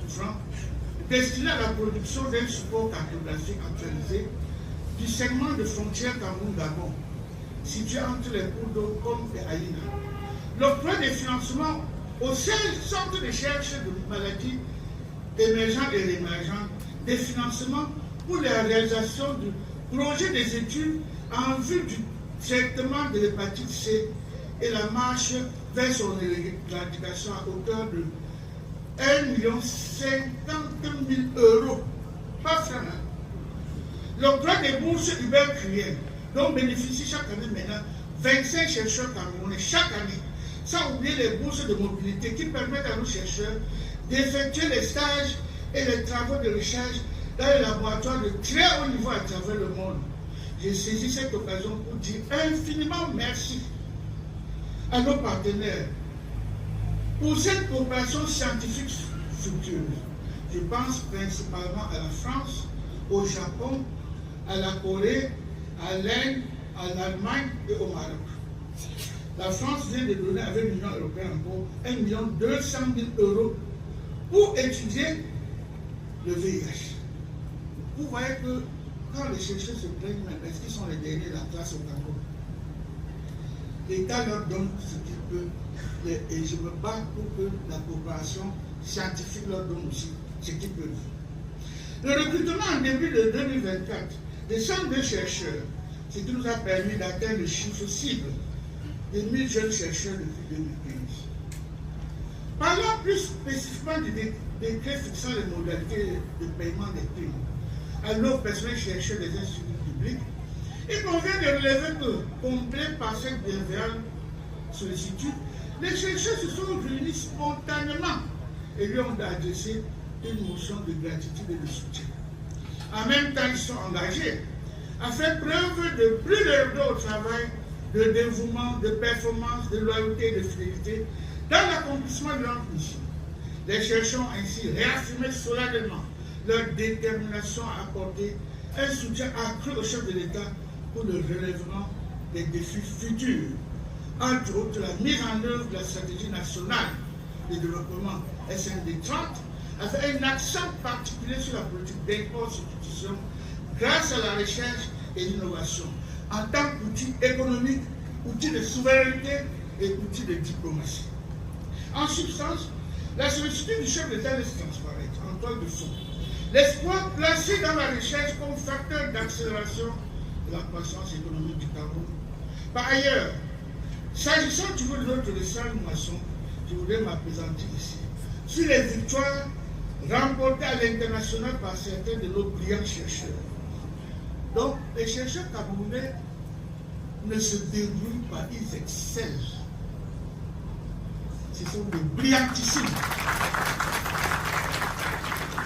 francs destinée à la production d'un support cartographique actualisé du segment de frontière Cameroun-Gabon, situés entre les cours d'eau comme les Aïna. L'octroi des financements au seul centre de recherche de maladies émergentes et réémergentes, des financements pour la réalisation du projet des études en vue du traitement de l'hépatite C et la marche vers son éradication à hauteur de 1,50 000 €. Pas franc. L'octroi des bourses Hubert Cuyen, dont bénéficient chaque année maintenant 25 chercheurs camerounais, chaque année, sans oublier les bourses de mobilité qui permettent à nos chercheurs d'effectuer les stages et les travaux de recherche dans les laboratoires de très haut niveau à travers le monde. J'ai saisi cette occasion pour dire infiniment merci à nos partenaires pour cette coopération scientifique fructueuse. Je pense principalement à la France, au Japon, à la Corée, à l'Inde, à l'Allemagne et au Maroc. La France vient de donner avec l'Union européenne encore 1 200 000 € pour étudier le VIH. Vous voyez que quand les chercheurs se plaignent, est-ce qu'ils sont les derniers de la classe au Cameroun? L'État leur donne ce qu'il peut et je me bats pour que la coopération scientifique leur donne aussi ce qu'ils peuvent. Le recrutement en début de 2024 de 102 chercheurs, ce qui nous a permis d'atteindre le chiffre cible de 1000 jeunes chercheurs depuis 2015. Parlons plus spécifiquement du décret fixant les modalités de paiement des primes à nos personnels chercheurs des instituts publics, il convient de relever que, complet par cette bienveillante sollicitude, les chercheurs se sont réunis spontanément et lui ont adressé une motion de gratitude et de soutien. En même temps, ils sont engagés à faire preuve de plus de au travail, de dévouement, de performance, de loyauté et de fidélité dans l'accomplissement de leur mission. Les chercheurs ont ainsi réaffirmé solennellement leur détermination à apporter un soutien accru au chef de l'État pour le relèvement des défis futurs, entre autres la mise en œuvre de la stratégie nationale de développement SND 30, avec un accent particulier sur la politique d'import-substitution grâce à la recherche et l'innovation, en tant qu'outil économique, outil de souveraineté et outil de diplomatie. En substance, la sollicitude du chef d'État laisse transparaître, en toile de fond, l'espoir placé dans la recherche comme facteur d'accélération de la croissance économique du Cameroun. Par ailleurs, s'agissant du de notre récent moisson, je voudrais m'appesantir ici sur les victoires remportées à l'international par certains de nos brillants chercheurs. Donc, les chercheurs camerounais ne se débrouillent pas, ils excellent. Ce sont des brillantissimes.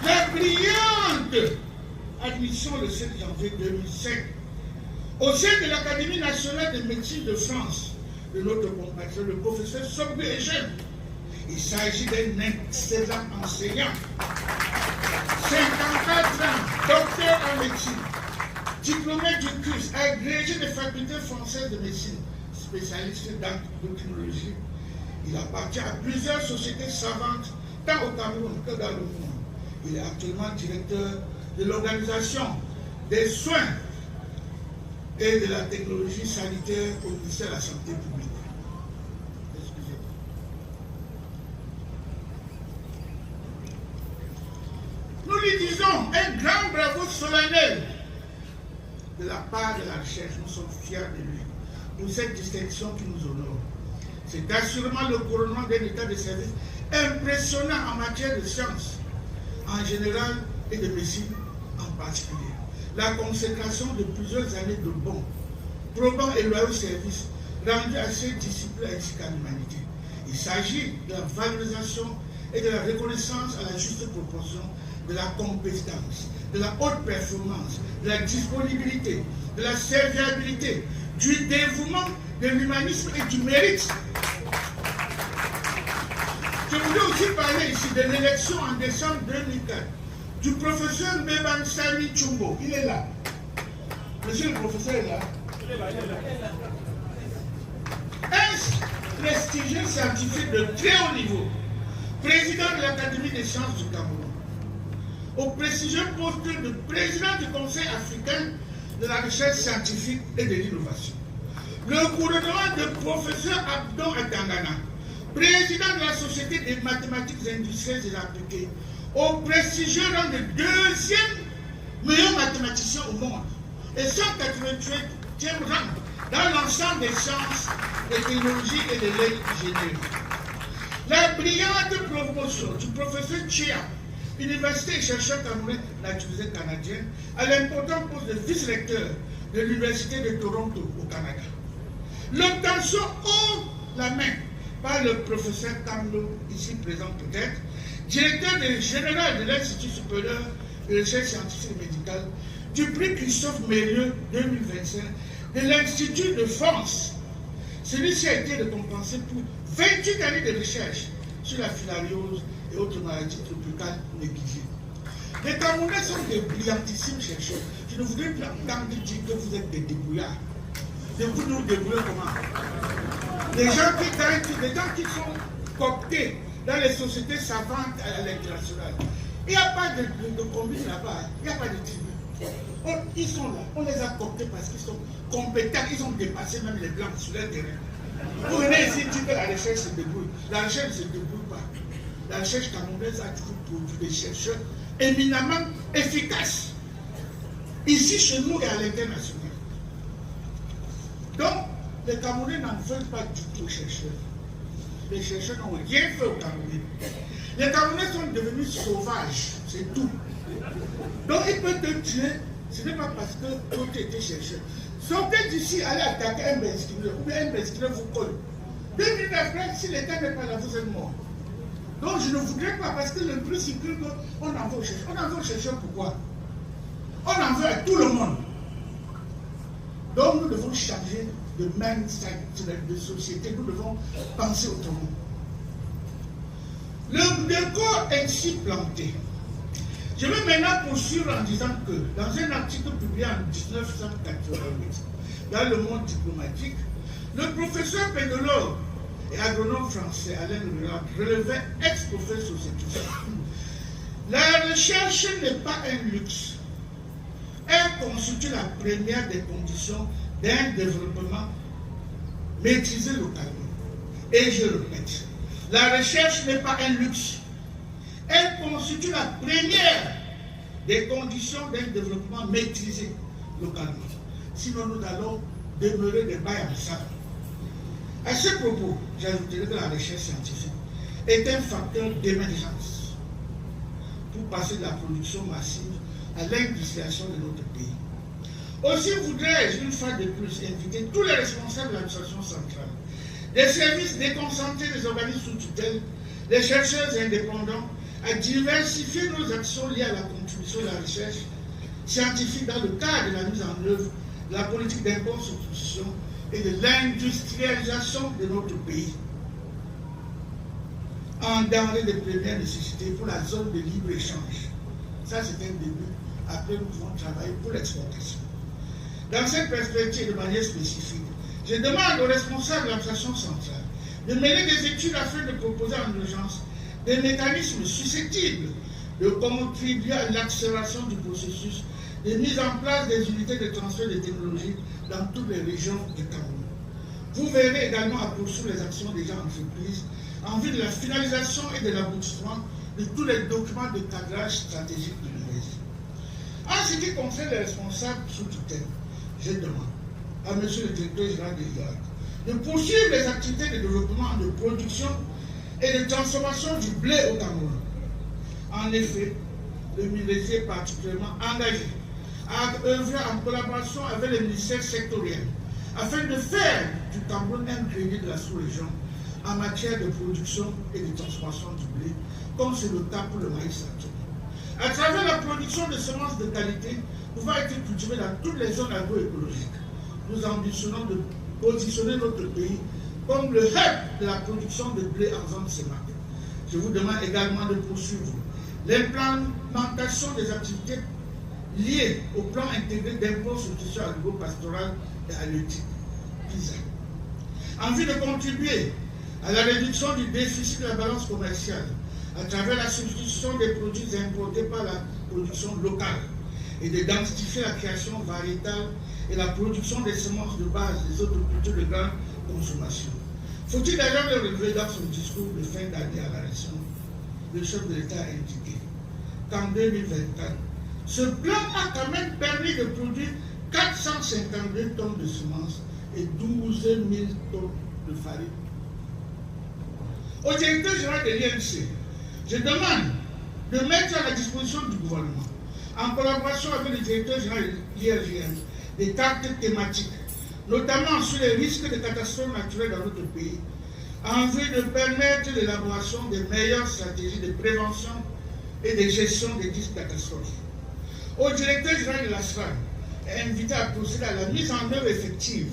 La brillante admission le 7 janvier 2005 au sein de l'Académie nationale de médecine de France de notre compatriote, le professeur Sobgu Eugène. Il s'agit d'un excellent enseignant, 54 ans, docteur en médecine, diplômé du CUS, agrégé des facultés françaises de médecine, spécialiste d'endocrinologie. Il appartient à plusieurs sociétés savantes, tant au Cameroun que dans le monde. Il est actuellement directeur de l'organisation des soins et de la technologie sanitaire au ministère de la Santé publique. Excusez-moi. Nous lui disons un grand bravo solennel de la part de la recherche. Nous sommes fiers de lui pour cette distinction qui nous honore. C'est assurément le couronnement d'un état de service impressionnant en matière de sciences en général et de médecine en particulier. La consécration de plusieurs années de bons, probants et loyaux services rendus à ces disciplines ainsi qu'à l'humanité. Il s'agit de la valorisation et de la reconnaissance à la juste proportion de la compétence, de la haute performance, de la disponibilité, de la serviabilité, du dévouement, de l'humanisme et du mérite. Je voulais aussi parler ici de l'élection en décembre 2004 du professeur Meban Sami Chumbo. Il est là. Monsieur le professeur est là. Un prestigieux scientifique de très haut niveau, président de l'Académie des sciences du Cameroun, au prestigieux poste de président du Conseil africain de la recherche scientifique et de l'innovation. le gouvernement de professeur Abdon Atangana, président de la Société des mathématiques industrielles et appliquées, au prestigieux rang de deuxième meilleur mathématicien au monde et 188e rang dans l'ensemble des sciences, des technologies et des lettres ingénierie. La brillante promotion du professeur Chia, université et chercheur camerounais naturalisé canadien, à l'important poste de vice-recteur de l'Université de Toronto au Canada. L'obtention haut la main par le professeur Kamlo, ici présent peut-être, directeur général de l'Institut supérieur de recherche scientifique et médicale, du prix Christophe Mérieux 2025 de l'Institut de France. Celui-ci a été récompensé pour 28 années de recherche sur la filariose et autres maladies tropicales négligées. Les Camerounais sont des brillantissimes chercheurs. Je ne voudrais plus entendre dire que vous êtes des débrouillards. De vous nous débrouiller comment? Les gens qui sont cooptés dans les sociétés savantes à l'international. Il n'y a pas de combine là-bas, il n'y a pas de tribune. Ils sont là, on les a cooptés parce qu'ils sont compétents, ils ont dépassé même les blancs sur leur terrain. Vous venez ici dire que la recherche se débrouille. La recherche ne se débrouille pas. La recherche camerounaise a toujours produit des chercheurs éminemment efficaces, ici chez nous et à l'international. Donc, les Camerounais n'en veulent pas du tout aux chercheurs. Les chercheurs n'ont rien fait aux Camerounais. Les Camerounais sont devenus sauvages, c'est tout. Donc, ils peuvent te tuer, ce n'est pas parce que toi tu étais chercheur. Sortez d'ici, allez attaquer un besquilleur, ou bien un besquilleur vous colle. 2 minutes après, si l'État n'est pas là, vous êtes mort. Donc, je ne voudrais pas, parce que le plus c'est qu'on envoie aux chercheurs. On envoie aux chercheurs pourquoi? On envoie à tout le monde. Donc, nous devons changer de mindset, de société, nous devons penser autrement. Le décor ainsi planté. Je vais maintenant poursuivre en disant que, dans un article publié en 1988, dans le monde diplomatique, le professeur pédologue et agronome français Alain Rulard relevait ex-professeur société. La recherche n'est pas un luxe. Elle constitue la première des conditions d'un développement maîtrisé localement. Et je répète, la recherche n'est pas un luxe. Elle constitue la première des conditions d'un développement maîtrisé localement. Sinon, nous allons demeurer des bails en sable. À ce propos, j'ajouterai que la recherche scientifique est un facteur d'émergence pour passer de la production massive à l'industrialisation de notre pays. Aussi voudrais-je, une fois de plus, inviter tous les responsables de l'administration centrale, des services déconcentrés des organismes sous tutelle, les chercheurs indépendants, à diversifier nos actions liées à la contribution de la recherche scientifique dans le cadre de la mise en œuvre de la politique d'impôt-substitution et de l'industrialisation de notre pays en denrées de première nécessité pour la zone de libre-échange. Ça, c'est un début. Après, nous pouvons travailler pour l'exportation. Dans cette perspective, de manière spécifique, je demande aux responsables de l'administration centrale de mener des études afin de proposer en urgence des mécanismes susceptibles de contribuer à l'accélération du processus de mise en place des unités de transfert de technologies dans toutes les régions du Cameroun. Vous verrez également à poursuivre les actions déjà entreprises en vue de la finalisation et de l'aboutissement de tous les documents de cadrage stratégique de l'UNESI. En ce qui concerne les responsables sous tutelle, je demande à M. le directeur général de l'IAC de poursuivre les activités de développement, de production et de transformation du blé au Cameroun. En effet, le ministère est particulièrement engagé à œuvrer en collaboration avec les ministères sectoriels afin de faire du Cameroun un grenier de la sous-région en matière de production et de transformation du blé, comme c'est le cas pour le maïs actuel. À travers la production de semences de qualité pouvant être cultivées dans toutes les zones agroécologiques, nous ambitionnons de positionner notre pays comme le hub de la production de blé en zone CEMAC. Je vous demande également de poursuivre l'implémentation des activités liées au plan intégré d'impôt-substitution agro-pastorale et halieutique, PISA, en vue de contribuer à la réduction du déficit de la balance commerciale à travers la substitution des produits importés par la production locale et d'identifier la création variétale et la production des semences de base des autres cultures de grande consommation. Faut-il d'ailleurs le relever dans son discours de fin d'année à la nation? Le chef de l'État a indiqué qu'en 2024, ce plan a quand même permis de produire 452 tonnes de semences et 12 000 tonnes de farine. Au directeur général de l'INC, je demande de mettre à la disposition du gouvernement, en collaboration avec le directeur général de l'IRGM, des cartes thématiques, notamment sur les risques de catastrophes naturelles dans notre pays, en vue de permettre l'élaboration des meilleures stratégies de prévention et de gestion des risques catastrophes. Au directeur général de la SRAN est invité à procéder à la mise en œuvre effective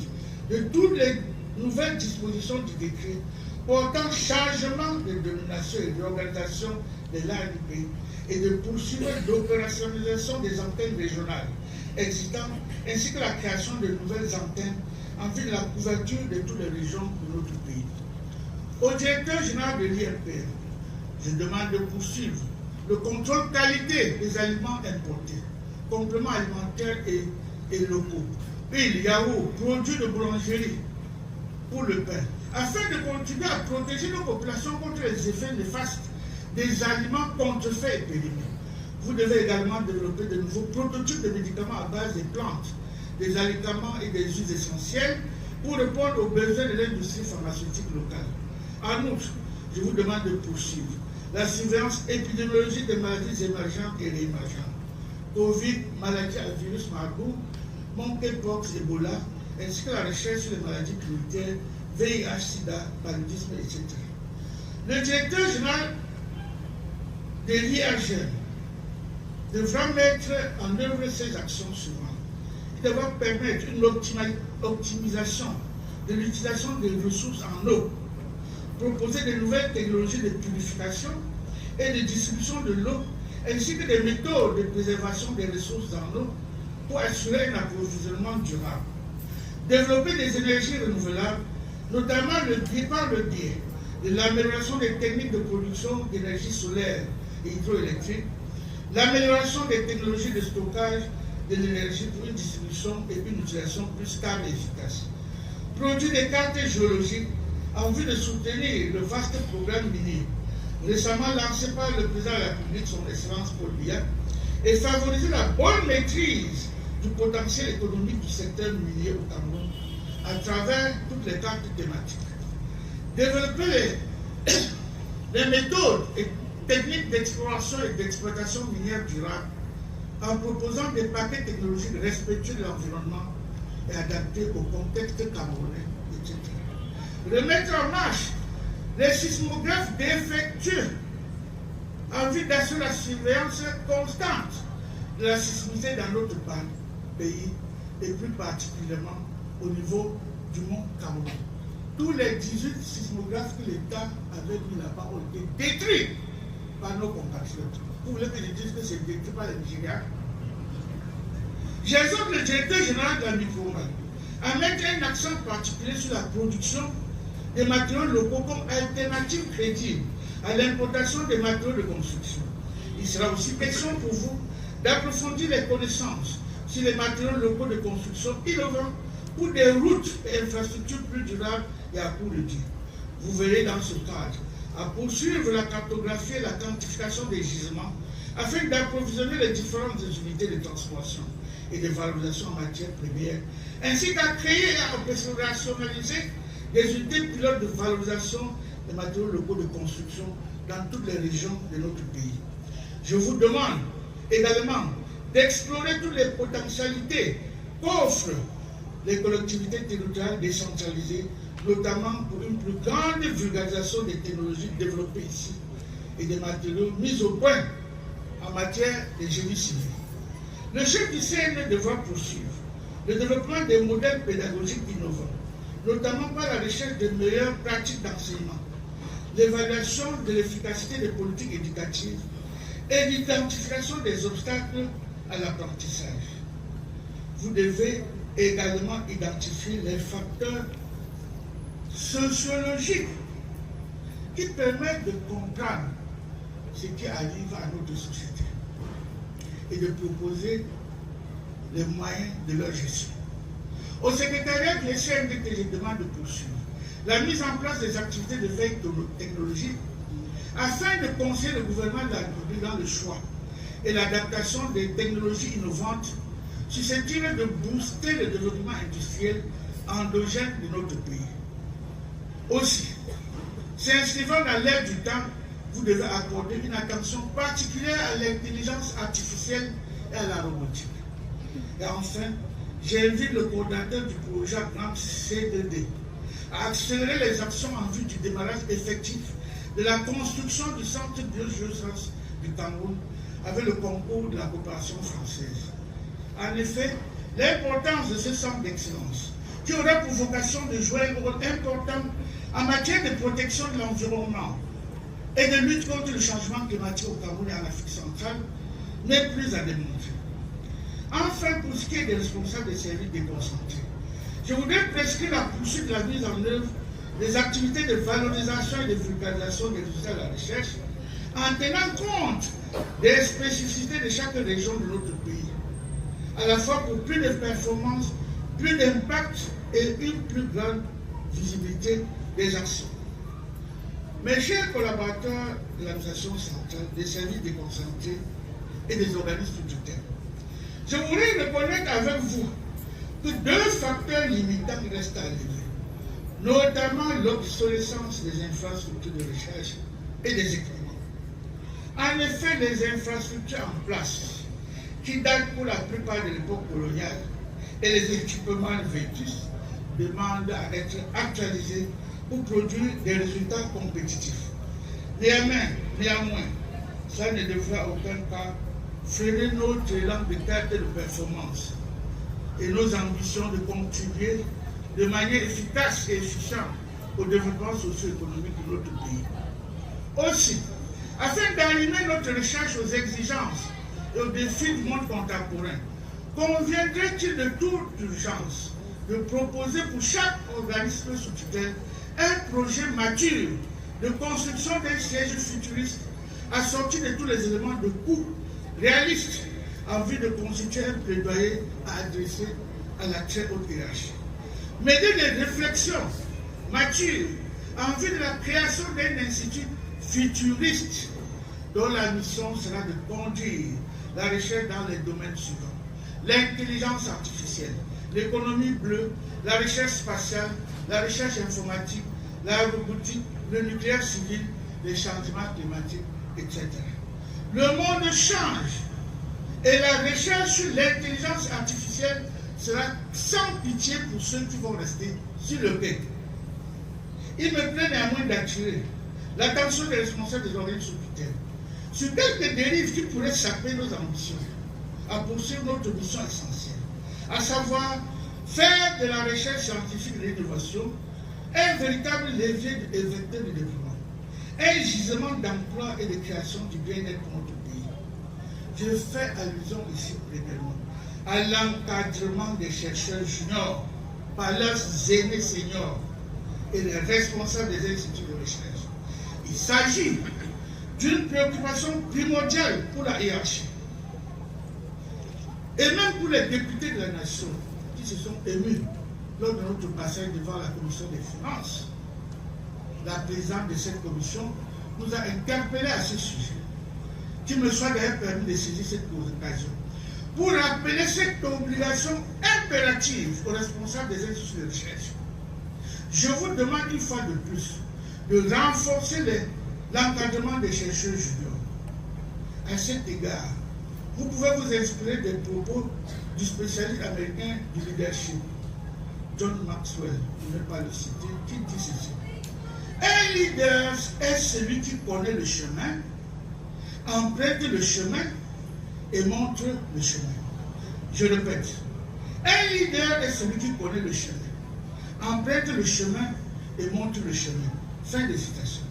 de toutes les nouvelles dispositions du décret portant changement de dénomination et d'organisation de l'ANP et de poursuivre l'opérationnalisation des antennes régionales existantes ainsi que la création de nouvelles antennes en vue de la couverture de toutes les régions de notre pays. Au directeur général de l'IRPM, je demande de poursuivre le contrôle qualité des aliments importés, compléments alimentaires et locaux, huile, yaourt, produits de boulangerie pour le pain, afin de contribuer à protéger nos populations contre les effets néfastes des aliments contrefaits et périmés. Vous devez également développer de nouveaux prototypes de médicaments à base des plantes, des aliments et des huiles essentielles pour répondre aux besoins de l'industrie pharmaceutique locale. En outre, je vous demande de poursuivre la surveillance épidémiologique des maladies émergentes et réémergentes, Covid, maladie à virus Marburg, monkeypox, Ebola, ainsi que la recherche sur les maladies prioritaires, VIH, SIDA, paludisme, etc. Le directeur général de l'IRGM devra mettre en œuvre ces actions suivantes. Il devra permettre une optimisation de l'utilisation des ressources en eau, proposer de nouvelles technologies de purification et de distribution de l'eau, ainsi que des méthodes de préservation des ressources en eau pour assurer un approvisionnement durable. Développer des énergies renouvelables, notamment par le biais de l'amélioration des techniques de production d'énergie solaire et hydroélectrique, l'amélioration des technologies de stockage de l'énergie pour une distribution et une utilisation plus stable et efficace. Produire des cartes géologiques en vue de soutenir le vaste programme minier récemment lancé par le président de la République, son Excellence Paul Biya, et favoriser la bonne maîtrise du potentiel économique du secteur minier au Cameroun à travers toutes les cartes thématiques. Développer les méthodes et techniques d'exploration et d'exploitation minière durable en proposant des paquets technologiques respectueux de l'environnement et adaptés au contexte camerounais, etc. Remettre en marche les sismographes défectueux en vue d'assurer la surveillance constante de la sismicité dans notre pays et plus particulièrement au niveau du mont Cameroun. Tous les 18 sismographes que l'État avait mis là-bas ont été détruits par nos compatriotes. Vous voulez que je dise que c'est détruit par les Nigériens? J'exhorte le directeur général de la micromanne à mettre un accent particulier sur la production des matériaux locaux comme alternative crédible à l'importation des matériaux de construction. Il sera aussi question pour vous d'approfondir les connaissances sur les matériaux locaux de construction innovants pour des routes et infrastructures plus durables et à court de durée. Vous verrez dans ce cadre à poursuivre la cartographie et la quantification des gisements afin d'approvisionner les différentes unités de transformation et de valorisation en matière première, ainsi qu'à créer et à opérationnaliser des unités pilotes de valorisation des matériaux locaux de construction dans toutes les régions de notre pays. Je vous demande également d'explorer toutes les potentialités qu'offrent les collectivités territoriales décentralisées, notamment pour une plus grande vulgarisation des technologies développées ici et des matériaux mis au point en matière de génie civil. Le chef du CNE devra poursuivre le développement des modèles pédagogiques innovants, notamment par la recherche de meilleures pratiques d'enseignement, l'évaluation de l'efficacité des politiques éducatives et l'identification des obstacles à l'apprentissage. Vous devez également identifier les facteurs sociologiques qui permettent de comprendre ce qui arrive à notre société et de proposer les moyens de leur gestion. Au secrétariat de l'SNDT, je demande de poursuivre la mise en place des activités de veille technologique afin de conseiller le gouvernement de la République dans le choix et l'adaptation des technologies innovantes susceptibles de booster le développement industriel endogène de notre pays. Aussi, s'inscrivant dans l'ère du temps, vous devez accorder une attention particulière à l'intelligence artificielle et à la robotique. Et enfin, j'invite le coordinateur du projet GRAMP C2D à accélérer les actions en vue du démarrage effectif de la construction du centre biogéosciences du Cameroun avec le concours de la coopération française. En effet, l'importance de ce centre d'excellence, qui aurait pour vocation de jouer un rôle important en matière de protection de l'environnement et de lutte contre le changement climatique au Cameroun et en Afrique centrale, n'est plus à démontrer. Enfin, pour ce qui est des responsables des services déconcentrés, je voudrais prescrire la poursuite de la mise en œuvre des activités de valorisation et de vulgarisation des résultats de la recherche en tenant compte des spécificités de chaque région de notre pays, à la fois pour plus de performance, plus d'impact et une plus grande visibilité des actions. Mes chers collaborateurs de l'administration centrale, des services déconcentrés et des organismes tuteurs, je voudrais reconnaître avec vous que deux facteurs limitants restent à lever, notamment l'obsolescence des infrastructures de recherche et des équipements. En effet, les infrastructures en place, qui datent pour la plupart de l'époque coloniale, et les équipements vétus demandent à être actualisés pour produire des résultats compétitifs. Néanmoins, cela ne devrait à aucun cas freiner notre élan de qualité de performance et nos ambitions de contribuer de manière efficace et efficiente au développement socio-économique de notre pays. Aussi, afin d'animer notre recherche aux exigences et aux défis du monde contemporain, conviendrait-il de toute urgence de proposer pour chaque organisme sous tutelle un projet mature de construction d'un siège futuriste assorti de tous les éléments de coût réalistes en vue de constituer un plaidoyer à adresser à la très haute hiérarchie. Mener des réflexions matures en vue de la création d'un institut futuriste dont la mission sera de conduire la recherche dans les domaines suivants: l'intelligence artificielle, l'économie bleue, la recherche spatiale, la recherche informatique, la robotique, le nucléaire civil, les changements climatiques, etc. Le monde change et la recherche sur l'intelligence artificielle sera sans pitié pour ceux qui vont rester sur le quai. Il me plaît néanmoins d'attirer l'attention des responsables des organismes tutelles sur quelques dérives qui pourraient saper nos ambitions à poursuivre notre mission essentielle, à savoir faire de la recherche scientifique et de l'innovation un véritable levier et vecteur de développement, un gisement d'emploi et de création du bien-être pour notre pays. Je fais allusion ici premièrement à l'encadrement des chercheurs juniors par leurs aînés seniors et les responsables des instituts de recherche. Il s'agit d'une préoccupation primordiale pour la hiérarchie et même pour les députés de la nation qui se sont émus lors de notre passage devant la commission des finances. La présidente de cette commission nous a interpellés à ce sujet, qu'il me soit d'ailleurs permis de saisir cette occasion pour rappeler cette obligation impérative aux responsables des instituts de recherche. Je vous demande une fois de plus de renforcer l'encadrement des chercheurs juniors. À cet égard, vous pouvez vous inspirer des propos du spécialiste américain du leadership, John Maxwell, je ne vais pas le citer, qui dit ceci: un leader est celui qui connaît le chemin, emprunte le chemin et montre le chemin. Je répète, un leader est celui qui connaît le chemin, emprunte le chemin et montre le chemin. Fin de citation.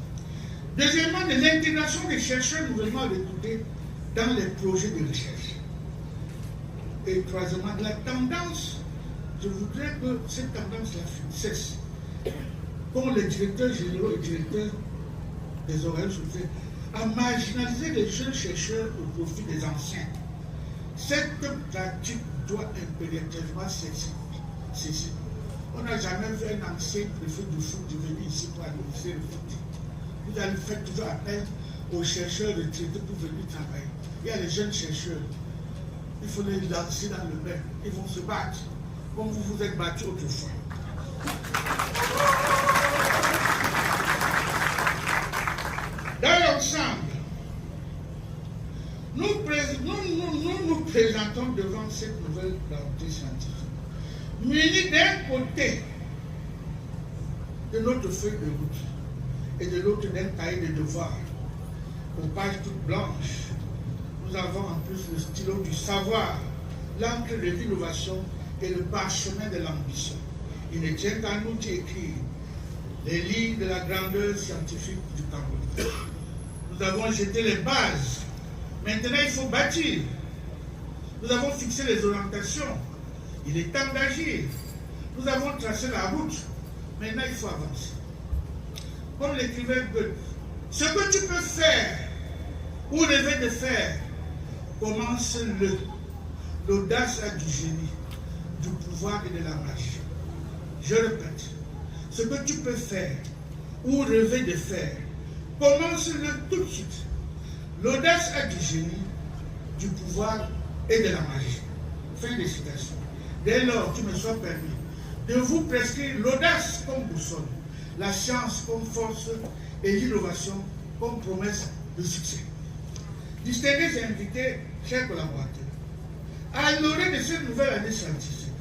Deuxièmement, de l'intégration des chercheurs nouvellement recrutés dans les projets de recherche. Et troisièmement, de la tendance, je voudrais que cette tendance-là cesse. Comme les directeurs généraux et directeurs des organismes à marginaliser les jeunes chercheurs au profit des anciens. Cette pratique doit impérativement ceci. On n'a jamais vu un ancien préfet de foot venir ici pour administrer le foot. Vous allez faire toujours appel aux chercheurs retraités pour venir travailler. Il y a les jeunes chercheurs. Il faut les lancer dans le bain. Ils vont se battre comme vous vous êtes battus autrefois. Dans l'ensemble, nous présentons devant cette nouvelle rentrée scientifique, munis d'un côté de notre feuille de route et de l'autre d'un cahier de devoirs aux pages toutes blanches. Nous avons en plus le stylo du savoir, l'encre de l'innovation et le parchemin de l'ambition. Il ne tient qu'à nous d'y écrire les lignes de la grandeur scientifique du Cameroun. Nous avons jeté les bases. Maintenant, il faut bâtir. Nous avons fixé les orientations. Il est temps d'agir. Nous avons tracé la route. Maintenant, il faut avancer. Comme l'écrivain Goethe, ce que tu peux faire ou rêver de faire, commence-le. L'audace a du génie, du pouvoir et de la magie. Je répète, ce que tu peux faire ou rêver de faire, commence-le tout de suite. L'audace a du génie, du pouvoir et de la magie. Fin de citation. Dès lors qu'il me soit permis de vous prescrire l'audace comme boussole, la science comme force et l'innovation comme promesse de succès. Distingués invités, chers collaborateurs, à l'orée de cette nouvelle année scientifique,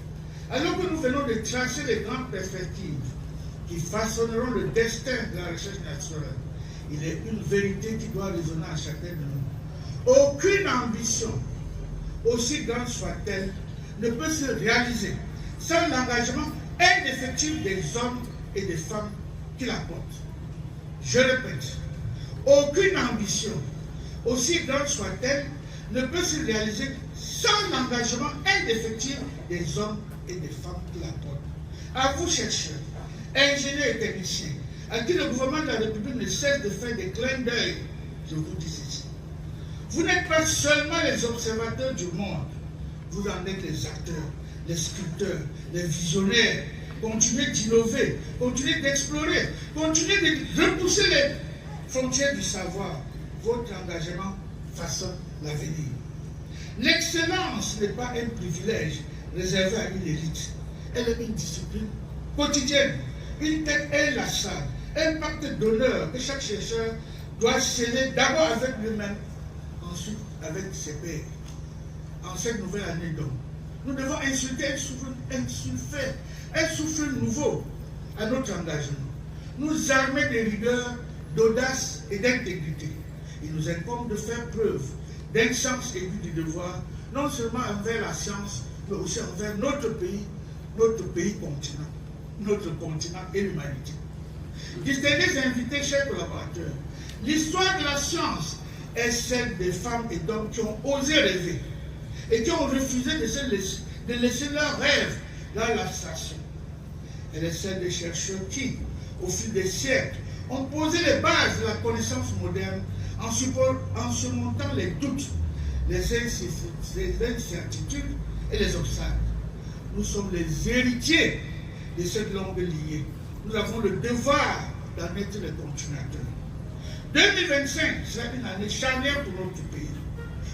alors que nous venons de tracer les grandes perspectives qui façonneront le destin de la recherche naturelle, il est une vérité qui doit résonner à chacun de nous. Aucune ambition, aussi grande soit-elle, ne peut se réaliser sans l'engagement indéfectible des hommes et des femmes qui la portent. Je répète, aucune ambition, aussi grande soit-elle, ne peut se réaliser sans l'engagement indéfectible des hommes et des femmes qui la portent. À vous, chercheurs, ingénieurs et techniciens, à qui le gouvernement de la République ne cesse de faire des clins d'œil, je vous dis ceci. Vous n'êtes pas seulement les observateurs du monde, vous en êtes les acteurs, les sculpteurs, les visionnaires. Continuez d'innover, continuez d'explorer, continuez de repousser les frontières du savoir. Votre engagement façonne l'avenir. L'excellence n'est pas un privilège réservé à une élite. Elle est une discipline quotidienne, une tête inlassable, un pacte d'honneur que chaque chercheur doit sceller d'abord avec lui-même, ensuite avec ses pairs. En cette nouvelle année donc, nous devons insuffler un souffle nouveau à notre engagement, nous armer de rigueur, d'audace et d'intégrité. Il nous incombe de faire preuve d'un sens aigu du devoir, non seulement envers la science, mais aussi envers notre pays continent, notre continent et l'humanité. Distingués invités, chers collaborateurs, l'histoire de la science est celle des femmes et d'hommes qui ont osé rêver et qui ont refusé de laisser leurs rêves dans l'abstraction. Elle est celle des chercheurs qui, au fil des siècles, ont posé les bases de la connaissance moderne en surmontant les doutes, les incertitudes et les obstacles. Nous sommes les héritiers de cette longue lignée. Nous avons le devoir d'en être les continuateurs. 2025 sera une année charnière pour notre pays.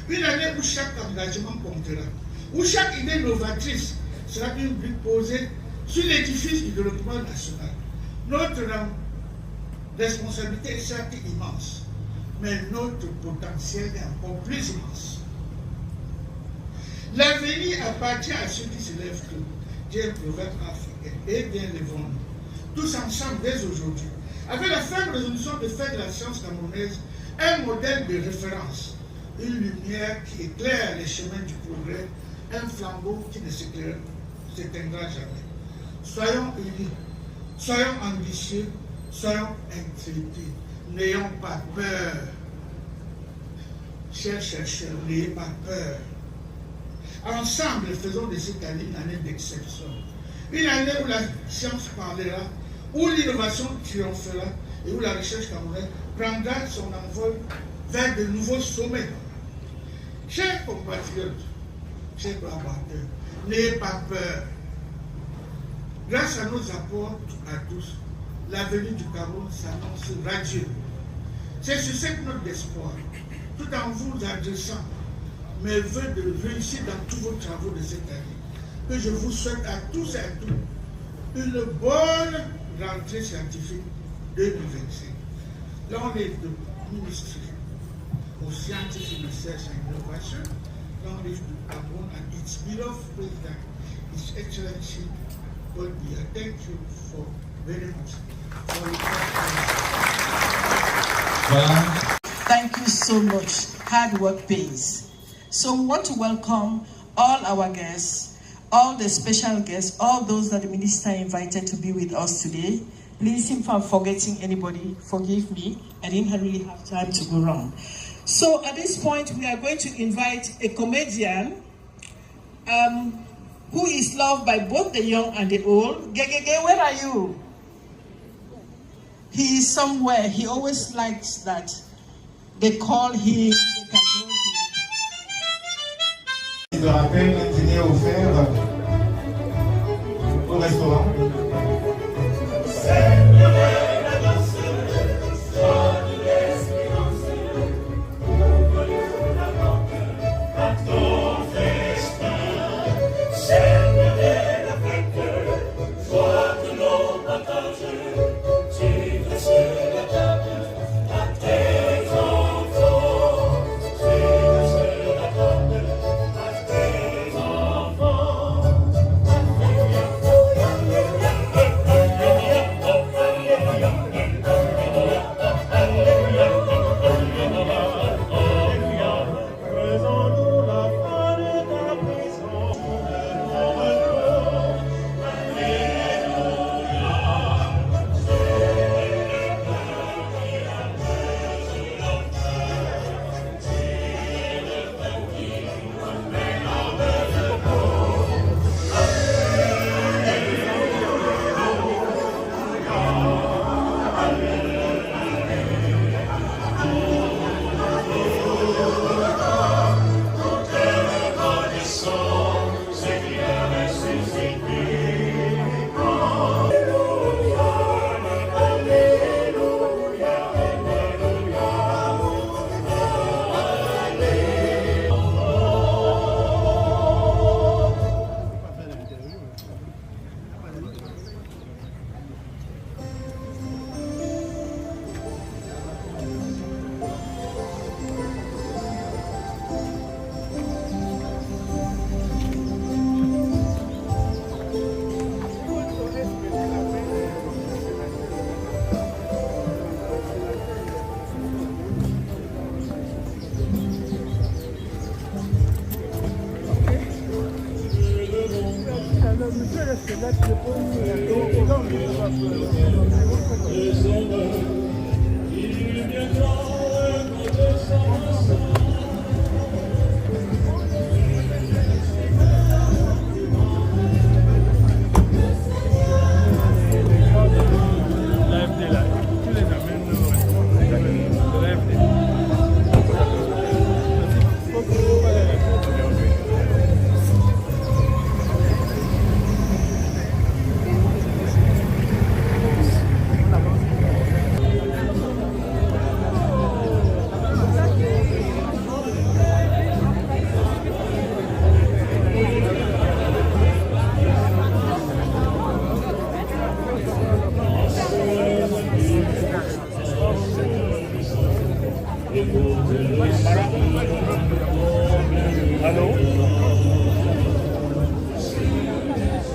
Une année où chaque engagement comptera, où chaque idée novatrice sera une brique posée sur l'édifice du développement national. Notre responsabilité est certes immense, mais notre potentiel est encore plus immense. L'avenir appartient à ceux qui se lèvent tôt, dit un proverbe africain, et bien lèvons-nous, tous ensemble dès aujourd'hui, avec la ferme résolution de faire de la science camerounaise un modèle de référence, une lumière qui éclaire les chemins du progrès, un flambeau qui ne s'éteindra jamais. Soyons unis, soyons ambitieux, soyons intrépides, n'ayons pas peur. Chers chercheurs, n'ayez pas peur. Ensemble, faisons de cette année une année d'exception. Une année où la science parlera, où l'innovation triomphera et où la recherche camerounaise prendra son envol vers de nouveaux sommets. Chers compatriotes, chers collaborateurs, n'ayez pas peur. Grâce à nos apports à tous, l'avenir du Cameroun s'annonce radieux. C'est sur cette note d'espoir, tout en vous adressant mes vœux de réussite dans tous vos travaux de cette année, que je vous souhaite à tous et à toutes une bonne rentrée scientifique 2025. L'honneur de ministre aux sciences financières et innovation, l'honneur du Cameroun and its beloved President, His Excellency Paul Biya. Thank you for very much for your time. Thank you so much. Hard work pays. So we want to welcome all our guests, all the special guests, all those that the minister invited to be with us today. Please, if I'm forgetting anybody, forgive me. I didn't really have time to go around. So at this point, we are going to invite a comedian who is loved by both the young and the old. Gegege, where are you? He is somewhere. He always likes that they call him. Je rappelle un dîner offert au restaurant.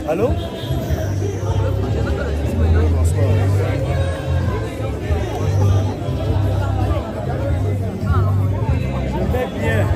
Allô? Je vais bien.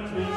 Trinité.